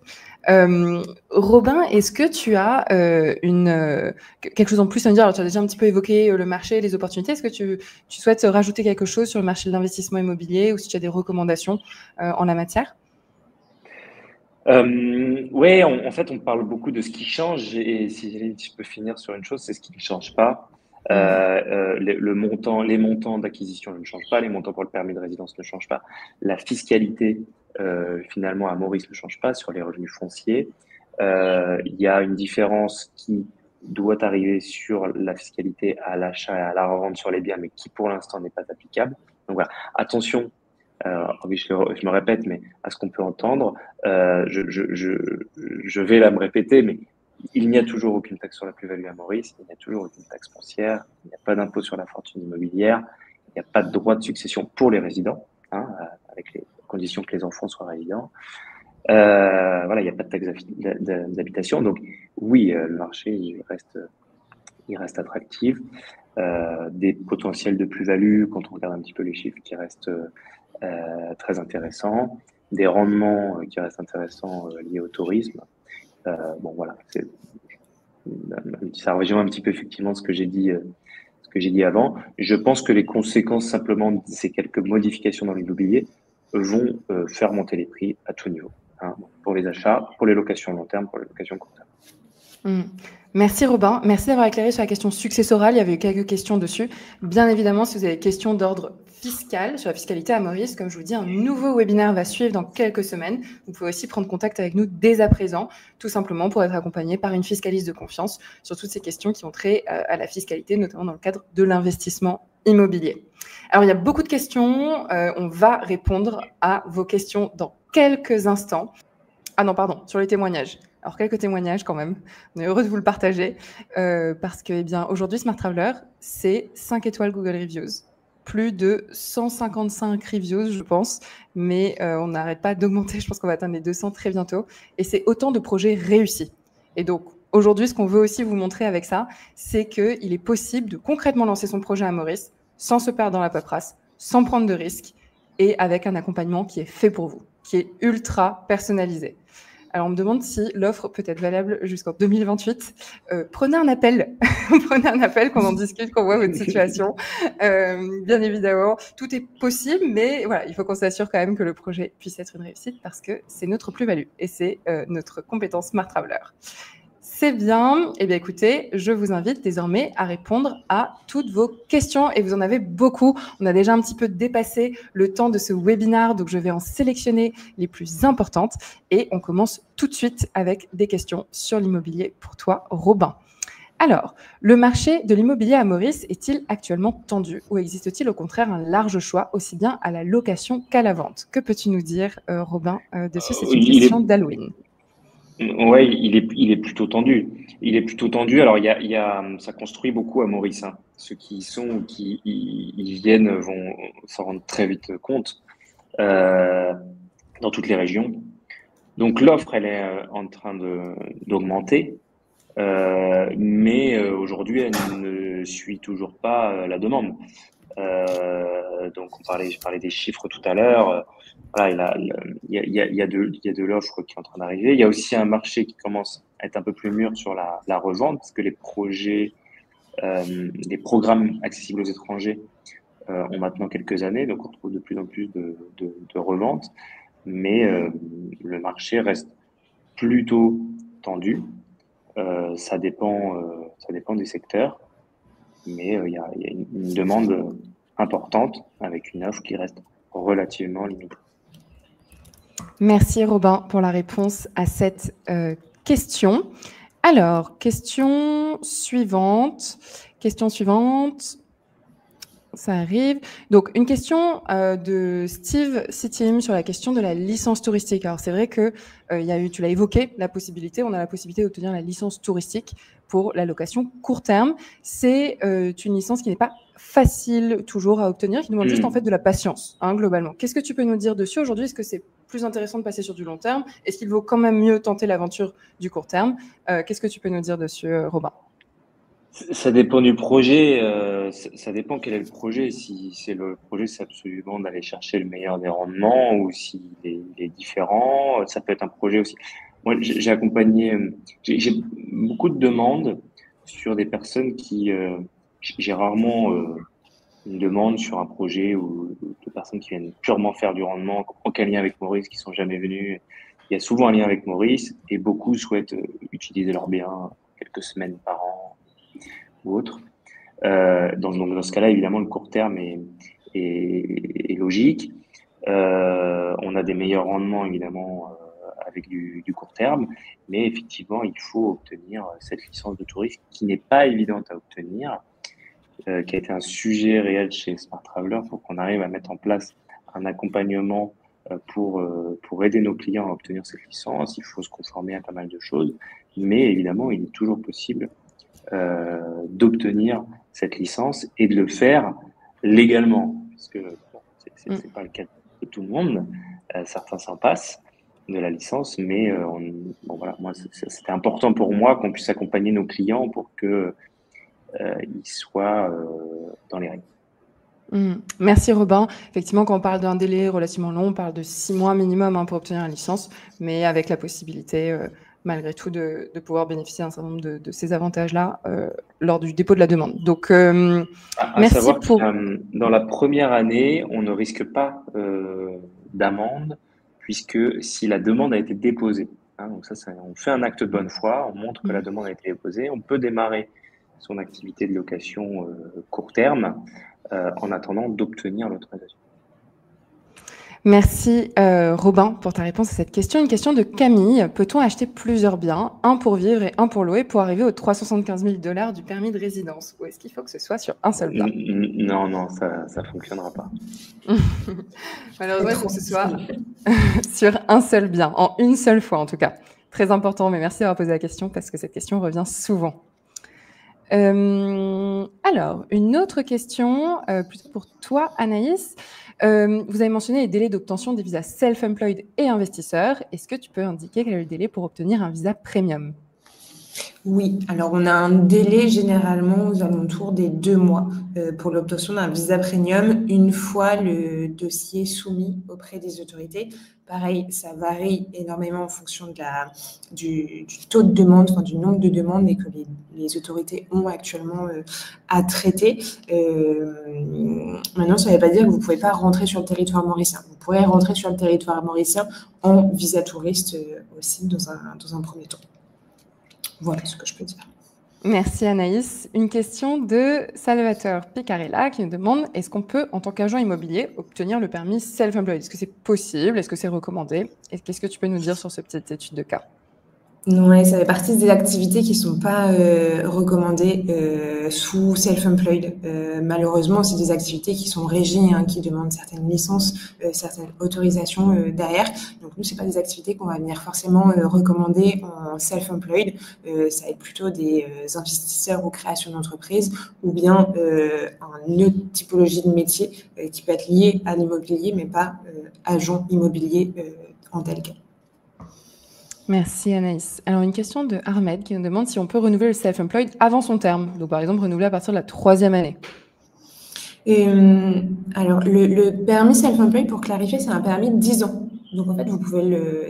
Robin, est-ce que tu as quelque chose en plus à me dire? Alors, tu as déjà un petit peu évoqué le marché, les opportunités. Est-ce que tu souhaites rajouter quelque chose sur le marché de l'investissement immobilier, ou si tu as des recommandations en la matière? Oui, en fait, on parle beaucoup de ce qui change, et si je peux finir sur une chose, c'est ce qui ne change pas. Les montants d'acquisition ne changent pas, les montants pour le permis de résidence ne changent pas, la fiscalité finalement à Maurice ne change pas sur les revenus fonciers. Il y a une différence qui doit arriver sur la fiscalité à l'achat et à la revente sur les biens, mais qui pour l'instant n'est pas applicable. Donc voilà, attention, oui, je me répète, mais à ce qu'on peut entendre, je vais là me répéter, mais il n'y a toujours aucune taxe sur la plus-value à Maurice, il n'y a toujours aucune taxe foncière, il n'y a pas d'impôt sur la fortune immobilière, il n'y a pas de droit de succession pour les résidents, hein, avec les conditions que les enfants soient résidents. Voilà, il n'y a pas de taxe d'habitation. Donc, oui, le marché, il reste attractif. Des potentiels de plus-value, quand on regarde un petit peu les chiffres, qui restent très intéressants. Des rendements qui restent intéressants liés au tourisme. Bon, voilà, ça rejoint un petit peu effectivement ce que j'ai dit avant. Je pense que les conséquences simplement de ces quelques modifications dans l'immobilier vont faire monter les prix à tout niveau, hein, pour les achats, pour les locations long terme, pour les locations court terme. Merci Robin, merci d'avoir éclairé sur la question successorale, il y avait eu quelques questions dessus. Bien évidemment, si vous avez des questions d'ordre fiscal, sur la fiscalité à Maurice, comme je vous dis, un nouveau webinaire va suivre dans quelques semaines. Vous pouvez aussi prendre contact avec nous dès à présent, tout simplement pour être accompagné par une fiscaliste de confiance sur toutes ces questions qui ont trait à la fiscalité, notamment dans le cadre de l'investissement immobilier. Alors, il y a beaucoup de questions, on va répondre à vos questions dans quelques instants. Ah non, pardon, sur les témoignages. Alors, quelques témoignages quand même. On est heureux de vous le partager parce que, eh bien, aujourd'hui, Smart Traveler, c'est 5 étoiles Google Reviews. Plus de 155 reviews, je pense, mais on n'arrête pas d'augmenter. Je pense qu'on va atteindre les 200 très bientôt. Et c'est autant de projets réussis. Et donc, aujourd'hui, ce qu'on veut aussi vous montrer avec ça, c'est qu'il est possible de concrètement lancer son projet à Maurice sans se perdre dans la paperasse, sans prendre de risques et avec un accompagnement qui est fait pour vous, qui est ultra personnalisé. Alors, on me demande si l'offre peut être valable jusqu'en 2028. Prenez un appel. Prenez un appel, qu'on en discute, qu'on voit votre situation. Bien évidemment, tout est possible, mais voilà, il faut qu'on s'assure quand même que le projet puisse être une réussite parce que c'est notre plus-value et c'est notre compétence Smart Traveler. C'est bien. Eh bien, écoutez, je vous invite désormais à répondre à toutes vos questions et vous en avez beaucoup. On a déjà un petit peu dépassé le temps de ce webinaire, donc je vais en sélectionner les plus importantes et on commence tout de suite avec des questions sur l'immobilier pour toi, Robin. Alors, le marché de l'immobilier à Maurice est-il actuellement tendu ou existe-t-il au contraire un large choix aussi bien à la location qu'à la vente? Que peux-tu nous dire, Robin, dessus? C'est une question d'Halloween. Ouais, il est plutôt tendu. Il est plutôt tendu. Alors, ça construit beaucoup à Maurice, hein. Ceux qui y sont ou qui y viennent vont s'en rendre très vite compte dans toutes les régions. Donc, l'offre, elle est en train d'augmenter, mais aujourd'hui, elle ne suit toujours pas la demande. Donc, je parlais des chiffres tout à l'heure. Voilà, il y a de l'offre qui est en train d'arriver. Il y a aussi un marché qui commence à être un peu plus mûr sur la revente, parce que les programmes accessibles aux étrangers ont maintenant quelques années, donc on trouve de plus en plus de reventes, mais le marché reste plutôt tendu. Ça dépend des secteurs, mais il y a une demande importante avec une offre qui reste relativement limitée. Merci Robin pour la réponse à cette question. Alors, question suivante. Ça arrive. Donc, une question de Steve Sitim sur la question de la licence touristique. Alors, c'est vrai que tu l'as évoqué, on a la possibilité d'obtenir la licence touristique pour la location court terme. C'est une licence qui n'est pas facile toujours à obtenir, qui demande juste en fait de la patience, hein, globalement. Qu'est-ce que tu peux nous dire dessus aujourd'hui? Est-ce que c'est plus intéressant de passer sur du long terme? Est-ce qu'il vaut quand même mieux tenter l'aventure du court terme? Qu'est-ce que tu peux nous dire dessus, Robin? Ça dépend du projet, ça dépend quel est le projet. Si c'est le projet, c'est absolument d'aller chercher le meilleur des rendements ou s'il est différent. Ça peut être un projet aussi. Moi, j'ai accompagné, j'ai beaucoup de demandes sur des personnes qui, j'ai rarement une demande sur un projet ou de personnes qui viennent purement faire du rendement, aucun lien avec Maurice, qui sont jamais venus. Il y a souvent un lien avec Maurice et beaucoup souhaitent utiliser leurs biens quelques semaines par an ou autre. Dans ce cas-là, évidemment, le court terme est logique. On a des meilleurs rendements, évidemment, avec du court terme, mais effectivement, il faut obtenir cette licence de touriste qui n'est pas évidente à obtenir, qui a été un sujet réel chez Smart Traveler pour qu'on arrive à mettre en place un accompagnement pour aider nos clients à obtenir cette licence. Il faut se conformer à pas mal de choses, mais évidemment, il est toujours possible d'obtenir cette licence et de le faire légalement, puisque bon, c'est pas le cas de tout le monde. Certains s'en passent de la licence, mais bon, voilà, moi, c'était important pour moi qu'on puisse accompagner nos clients pour que ils soient dans les règles. Merci Robin. Effectivement, quand on parle d'un délai relativement long, on parle de 6 mois minimum hein, pour obtenir la licence, mais avec la possibilité, malgré tout, de pouvoir bénéficier d'un certain nombre de ces avantages-là lors du dépôt de la demande. Donc, À merci savoir pour... que dans la première année, on ne risque pas d'amende, puisque si la demande a été déposée, hein, donc ça, on fait un acte de bonne foi, on montre que la demande a été déposée, on peut démarrer son activité de location court terme en attendant d'obtenir l'autorisation. Merci Robin pour ta réponse à cette question. Une question de Camille. Peut-on acheter plusieurs biens, un pour vivre et un pour louer, pour arriver aux 375 000 $ du permis de résidence? Ou est-ce qu'il faut que ce soit sur un seul bien? Non, ça fonctionnera pas. Malheureusement, il faut que ce soit sur un seul bien, en une seule fois en tout cas. Très important, mais merci d'avoir posé la question parce que cette question revient souvent. Alors, une autre question, plutôt pour toi, Anaïs. Vous avez mentionné les délais d'obtention des visas self-employed et investisseurs. Est-ce que tu peux indiquer quel est le délai pour obtenir un visa premium? Oui, alors on a un délai généralement aux alentours des 2 mois pour l'obtention d'un visa premium une fois le dossier soumis auprès des autorités. Pareil, ça varie énormément en fonction du taux de demande, enfin, du nombre de demandes et que les autorités ont actuellement à traiter. Maintenant, ça ne veut pas dire que vous ne pouvez pas rentrer sur le territoire mauricien. Vous pourrez rentrer sur le territoire mauricien en visa touriste aussi dans un premier temps. Voilà ce que je peux dire. Merci Anaïs. Une question de Salvatore Picarella qui nous demande: est-ce qu'on peut, en tant qu'agent immobilier, obtenir le permis self-employed? Est-ce que c'est possible? Est-ce que c'est recommandé? Et qu'est-ce que tu peux nous dire sur cette petite étude de cas? Oui, ça fait partie des activités qui ne sont pas recommandées sous self-employed. Malheureusement, c'est des activités qui sont régies, hein, qui demandent certaines licences, certaines autorisations derrière. Donc nous, c'est pas des activités qu'on va venir forcément recommander en self-employed. Ça va être plutôt des investisseurs ou créations d'entreprises ou bien une autre typologie de métier qui peut être liée à l'immobilier, mais pas agent immobilier en tel cas. Merci Anaïs. Alors une question de Ahmed qui nous demande si on peut renouveler le self-employed avant son terme. Donc par exemple renouveler à partir de la 3e année. Alors le permis self-employed, pour clarifier, c'est un permis de 10 ans. Donc en fait,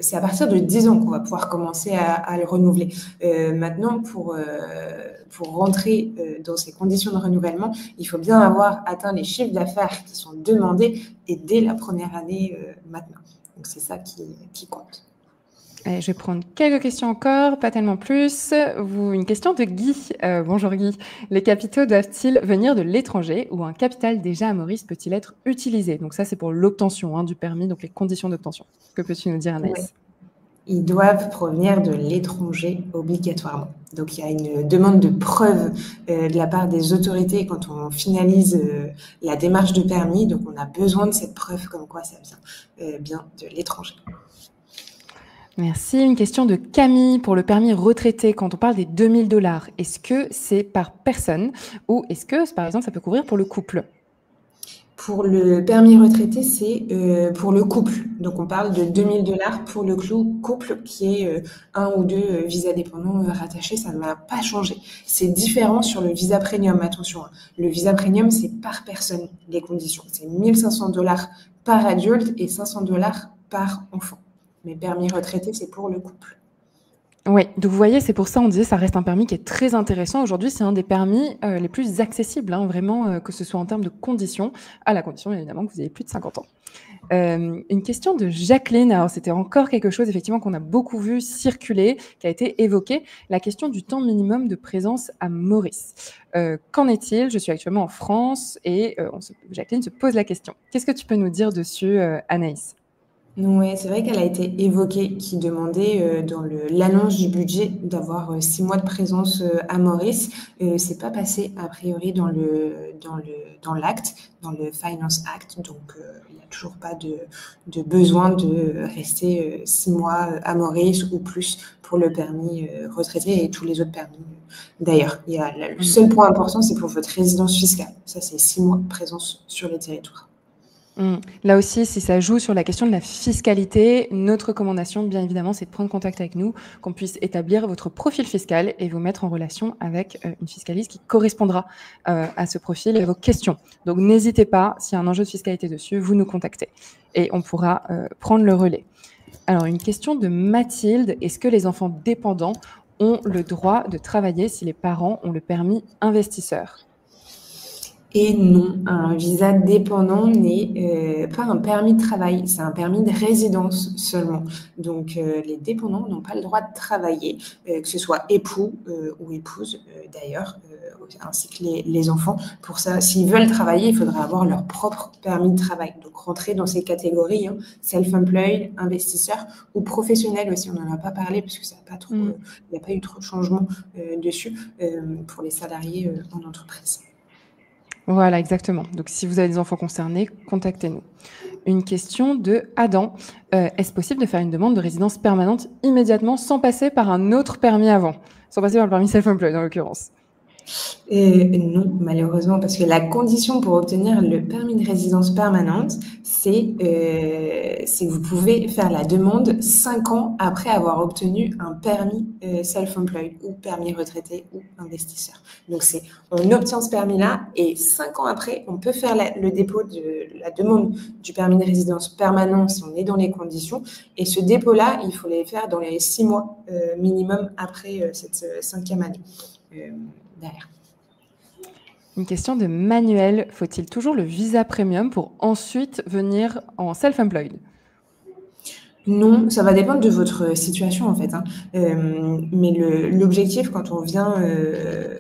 c'est à partir de 10 ans qu'on va pouvoir commencer à le renouveler. Maintenant, pour rentrer dans ces conditions de renouvellement, il faut bien avoir atteint les chiffres d'affaires qui sont demandés et dès la première année maintenant. Donc c'est ça qui compte. Allez, je vais prendre quelques questions encore, pas tellement plus. Une question de Guy. Bonjour Guy. Les capitaux doivent-ils venir de l'étranger ou un capital déjà à Maurice peut-il être utilisé? Donc ça, c'est pour l'obtention du permis, donc les conditions d'obtention. Que peux-tu nous dire, Anaïs? Ouais. Ils doivent provenir de l'étranger obligatoirement. Donc, il y a une demande de preuve de la part des autorités quand on finalise la démarche de permis. Donc, on a besoin de cette preuve comme quoi ça vient bien de l'étranger. Merci. Une question de Camille pour le permis retraité. Quand on parle des 2 000 $, est-ce que c'est par personne ou est-ce que, par exemple, ça peut couvrir pour le couple? Pour le permis retraité, c'est pour le couple. Donc, on parle de 2 000 $ pour le couple qui est un ou deux visas dépendants rattachés. Ça ne va pas changer. C'est différent sur le visa premium. Attention, hein. Le visa premium, c'est par personne, les conditions. C'est 1 500 $ par adulte et 500 $ par enfant. Mais permis retraité, c'est pour le couple. Oui, donc vous voyez, c'est pour ça on disait ça reste un permis qui est très intéressant. Aujourd'hui, c'est un des permis les plus accessibles, hein, vraiment, que ce soit en termes de conditions, à la condition évidemment que vous ayez plus de 50 ans. Une question de Jacqueline. Alors, c'était encore quelque chose, effectivement, qu'on a beaucoup vu circuler, qui a été évoqué, la question du temps minimum de présence à Maurice. Qu'en est-il? Je suis actuellement en France et Jacqueline se pose la question. Qu'est-ce que tu peux nous dire dessus, Anaïs? Oui, c'est vrai qu'elle a été évoquée, qui demandait dans l'annonce du budget d'avoir 6 mois de présence à Maurice. C'est pas passé a priori dans l'acte, dans le Finance Act. Donc, il n'y a toujours pas de besoin de rester 6 mois à Maurice ou plus pour le permis retraité et tous les autres permis d'ailleurs. Le seul point important, c'est pour votre résidence fiscale. Ça, c'est 6 mois de présence sur les territoires. Là aussi, si ça joue sur la question de la fiscalité, notre recommandation, bien évidemment, c'est de prendre contact avec nous, qu'on puisse établir votre profil fiscal et vous mettre en relation avec une fiscaliste qui correspondra à ce profil et à vos questions. Donc, n'hésitez pas, s'il y a un enjeu de fiscalité dessus, vous nous contactez et on pourra prendre le relais. Alors, une question de Mathilde. Est-ce que les enfants dépendants ont le droit de travailler si les parents ont le permis investisseur ? Et non, un visa dépendant n'est pas un permis de travail, c'est un permis de résidence seulement. Donc, les dépendants n'ont pas le droit de travailler, que ce soit époux ou épouse d'ailleurs, ainsi que les enfants. Pour ça, s'ils veulent travailler, il faudra avoir leur propre permis de travail. Donc, rentrer dans ces catégories, self-employed, investisseur ou professionnel aussi. On n'en a pas parlé parce que ça n'a pas trop, il n'y a pas eu trop de changements dessus pour les salariés en entreprise. Voilà, exactement. Donc, si vous avez des enfants concernés, contactez-nous. Une question de Adam. Est-ce possible de faire une demande de résidence permanente immédiatement sans passer par un autre permis avant? Sans passer par le permis self-employed, en l'occurrence. Non, malheureusement, parce que la condition pour obtenir le permis de résidence permanente, c'est que vous pouvez faire la demande 5 ans après avoir obtenu un permis self-employed ou permis retraité ou investisseur. Donc, on obtient ce permis-là et 5 ans après, on peut faire le dépôt de la demande du permis de résidence permanent si on est dans les conditions. Et ce dépôt-là, il faut les faire dans les 6 mois minimum après cette 5e année. Derrière. Une question de Manuel. Faut-il toujours le visa premium pour ensuite venir en self-employed? Non, ça va dépendre de votre situation en fait. Mais l'objectif quand on vient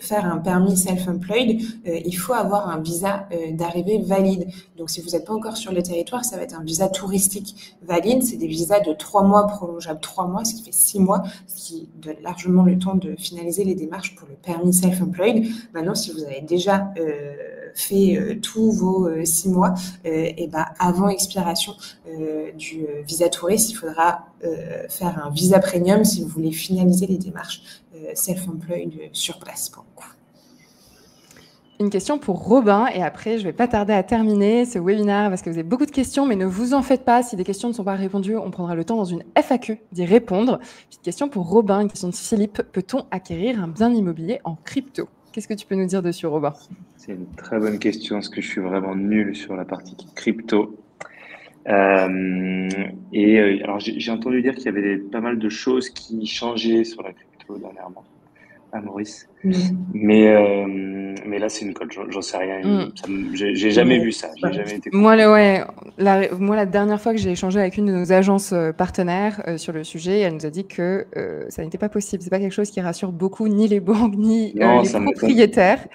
faire un permis self-employed, il faut avoir un visa d'arrivée valide. Donc si vous n'êtes pas encore sur le territoire, ça va être un visa touristique valide. C'est des visas de 3 mois prolongeables 3 mois, ce qui fait 6 mois, ce qui donne largement le temps de finaliser les démarches pour le permis self-employed. Maintenant, si vous avez déjà fait tous vos 6 mois, et avant expiration du visa touriste, il faudra faire un visa premium si vous voulez finaliser les démarches self-employed sur place pour le coup. Une question pour Robin, et après je ne vais pas tarder à terminer ce webinaire parce que vous avez beaucoup de questions, mais ne vous en faites pas, si des questions ne sont pas répondues, on prendra le temps dans une FAQ d'y répondre. Petite question pour Robin, une question de Philippe. Peut-on acquérir un bien immobilier en crypto? Qu'est-ce que tu peux nous dire dessus, Robin? C'est une très bonne question, parce que je suis vraiment nul sur la partie crypto. Alors j'ai entendu dire qu'il y avait pas mal de choses qui changeaient sur la crypto dernièrement à Maurice. Mais là c'est une colle, j'en sais rien. J'ai jamais vu ça. J'ai jamais été. Moi, la dernière fois que j'ai échangé avec une de nos agences partenaires sur le sujet, elle nous a dit que ça n'était pas possible. C'est pas quelque chose qui rassure beaucoup ni les banques ni les propriétaires.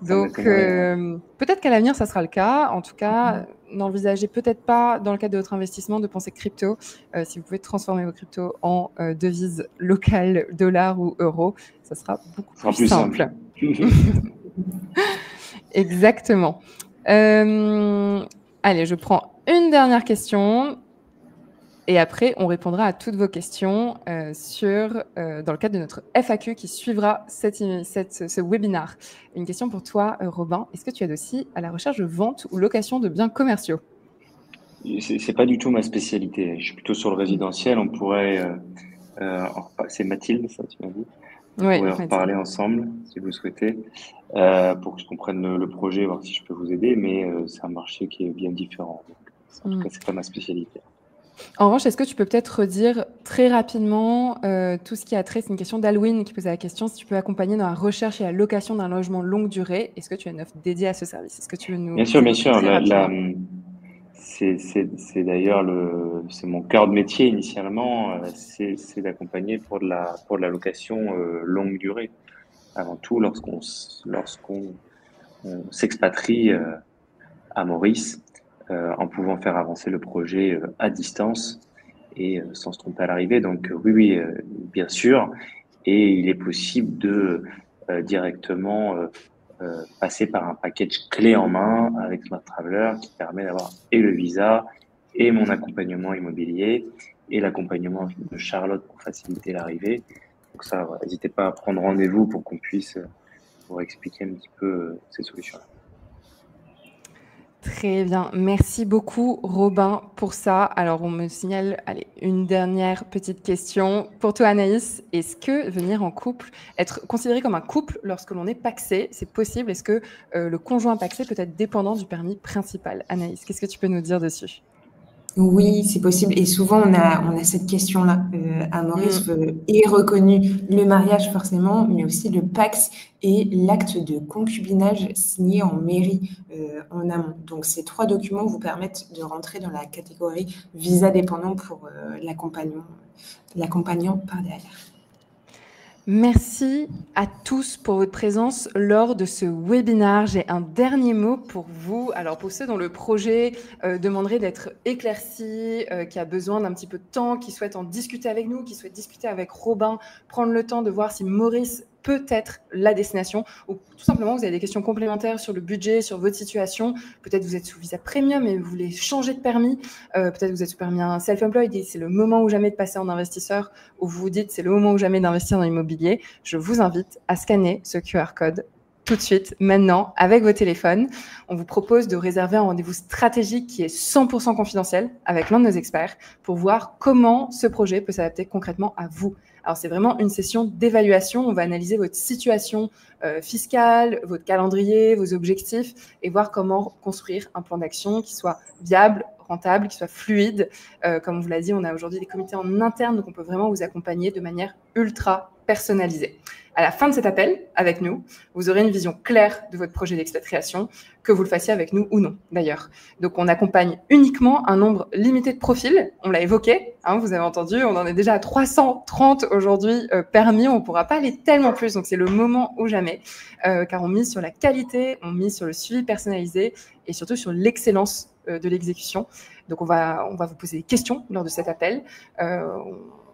Donc peut-être qu'à l'avenir ça sera le cas. En tout cas, n'envisagez peut-être pas dans le cadre de votre investissement de penser crypto. Si vous pouvez transformer vos cryptos en devises locales, dollars ou euros, ça sera beaucoup plus simple. Exactement. Allez, je prends une dernière question. Et après, on répondra à toutes vos questions dans le cadre de notre FAQ qui suivra ce webinaire. Une question pour toi, Robin. Est-ce que tu aides aussi à la recherche de vente ou location de biens commerciaux? C'est pas du tout ma spécialité. Je suis plutôt sur le résidentiel. On pourrait... c'est Mathilde, ça, tu m'as dit? On pourrait en reparler ensemble, si vous souhaitez, pour que je comprenne le projet, voir si je peux vous aider. Mais c'est un marché qui est bien différent. Donc, en tout cas, c'est pas ma spécialité. En revanche, est-ce que tu peux peut-être redire très rapidement tout ce qui a trait, c'est une question d'Alwyn qui posait la question, si tu peux accompagner dans la recherche et la location d'un logement longue durée, est-ce que tu as une offre dédiée à ce service? Est-ce que tu veux nous... Bien sûr. C'est d'ailleurs c'est mon cœur de métier initialement, c'est d'accompagner pour de la location longue durée. Avant tout, lorsqu'on s'expatrie à Maurice, en pouvant faire avancer le projet à distance et sans se tromper à l'arrivée. Donc oui, bien sûr. Et il est possible de directement passer par un package clé en main avec Smart Traveler qui permet d'avoir et le visa et mon accompagnement immobilier et l'accompagnement de Charlotte pour faciliter l'arrivée Donc ça, voilà, n'hésitez pas à prendre rendez-vous pour qu'on puisse vous expliquer un petit peu ces solutions-là. Très bien. Merci beaucoup, Robin, pour ça. Alors, on me signale, allez, une dernière petite question. Pour toi, Anaïs, est-ce que venir en couple, être considéré comme un couple lorsque l'on est pacsé, c'est possible? Est-ce que le conjoint pacsé peut être dépendant du permis principal? Anaïs, qu'est-ce que tu peux nous dire dessus? Oui, c'est possible. Et souvent, on a cette question-là. À Maurice est reconnu le mariage forcément, mais aussi le PACS et l'acte de concubinage signé en mairie en amont. Donc, ces 3 documents vous permettent de rentrer dans la catégorie visa dépendant pour l'accompagnant par derrière. Merci à tous pour votre présence lors de ce webinaire. J'ai un dernier mot pour vous. Alors, pour ceux dont le projet demanderait d'être éclairci, qui a besoin d'un petit peu de temps, qui souhaitent en discuter avec nous, qui souhaitent discuter avec Robin, prendre le temps de voir si Maurice peut être la destination, ou tout simplement vous avez des questions complémentaires sur le budget, sur votre situation, peut-être vous êtes sous visa premium et vous voulez changer de permis, peut-être vous êtes sous permis self-employed et c'est le moment ou jamais de passer en investisseur, ou vous vous dites c'est le moment ou jamais d'investir dans l'immobilier, je vous invite à scanner ce QR code tout de suite, maintenant, avec vos téléphones. On vous propose de réserver un rendez-vous stratégique qui est 100% confidentiel avec l'un de nos experts pour voir comment ce projet peut s'adapter concrètement à vous. Alors, c'est vraiment une session d'évaluation. On va analyser votre situation fiscale, votre calendrier, vos objectifs et voir comment construire un plan d'action qui soit viable, rentable, qui soit fluide. Comme on vous l'a dit, on a aujourd'hui des comités en interne, donc on peut vraiment vous accompagner de manière ultra personnalisée. À la fin de cet appel, avec nous, vous aurez une vision claire de votre projet d'expatriation, que vous le fassiez avec nous ou non, d'ailleurs. Donc, on accompagne uniquement un nombre limité de profils. On l'a évoqué, hein, vous avez entendu, on en est déjà à 330 aujourd'hui permis. On ne pourra pas aller tellement plus, donc c'est le moment ou jamais, car on mise sur la qualité, on mise sur le suivi personnalisé et surtout sur l'excellence de l'exécution. Donc, on va vous poser des questions lors de cet appel.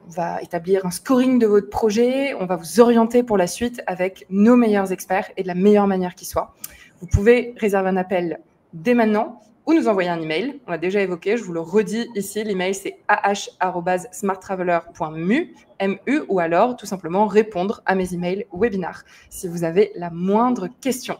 On va établir un scoring de votre projet, on va vous orienter pour la suite avec nos meilleurs experts et de la meilleure manière qui soit. Vous pouvez réserver un appel dès maintenant ou nous envoyer un email. On l'a déjà évoqué, je vous le redis ici, l'email c'est ah@smarttraveler.mu ou alors tout simplement répondre à mes emails webinar si vous avez la moindre question.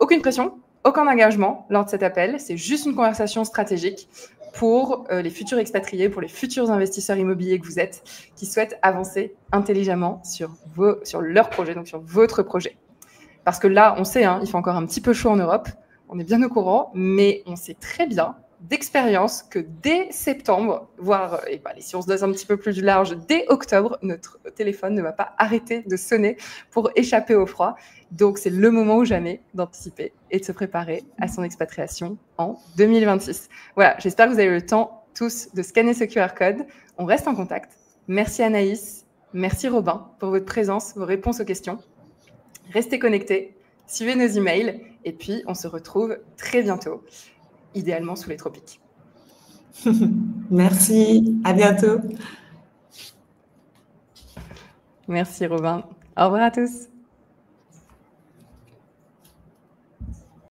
Aucune pression, aucun engagement lors de cet appel, c'est juste une conversation stratégique pour les futurs expatriés, pour les futurs investisseurs immobiliers que vous êtes, qui souhaitent avancer intelligemment sur leur projet, donc sur votre projet. Parce que là, on sait, hein, il fait encore un petit peu chaud en Europe, on est bien au courant, mais on sait très bien d'expérience que dès septembre, voire si on se donne un petit peu plus du large, dès octobre, notre téléphone ne va pas arrêter de sonner pour échapper au froid. Donc, c'est le moment ou jamais d'anticiper et de se préparer à son expatriation en 2026. Voilà, j'espère que vous avez eu le temps tous de scanner ce QR code. On reste en contact. Merci Anaïs, merci Robin pour votre présence, vos réponses aux questions. Restez connectés, suivez nos emails et puis on se retrouve très bientôt, idéalement sous les tropiques. Merci, à bientôt. Merci Robin. Au revoir à tous.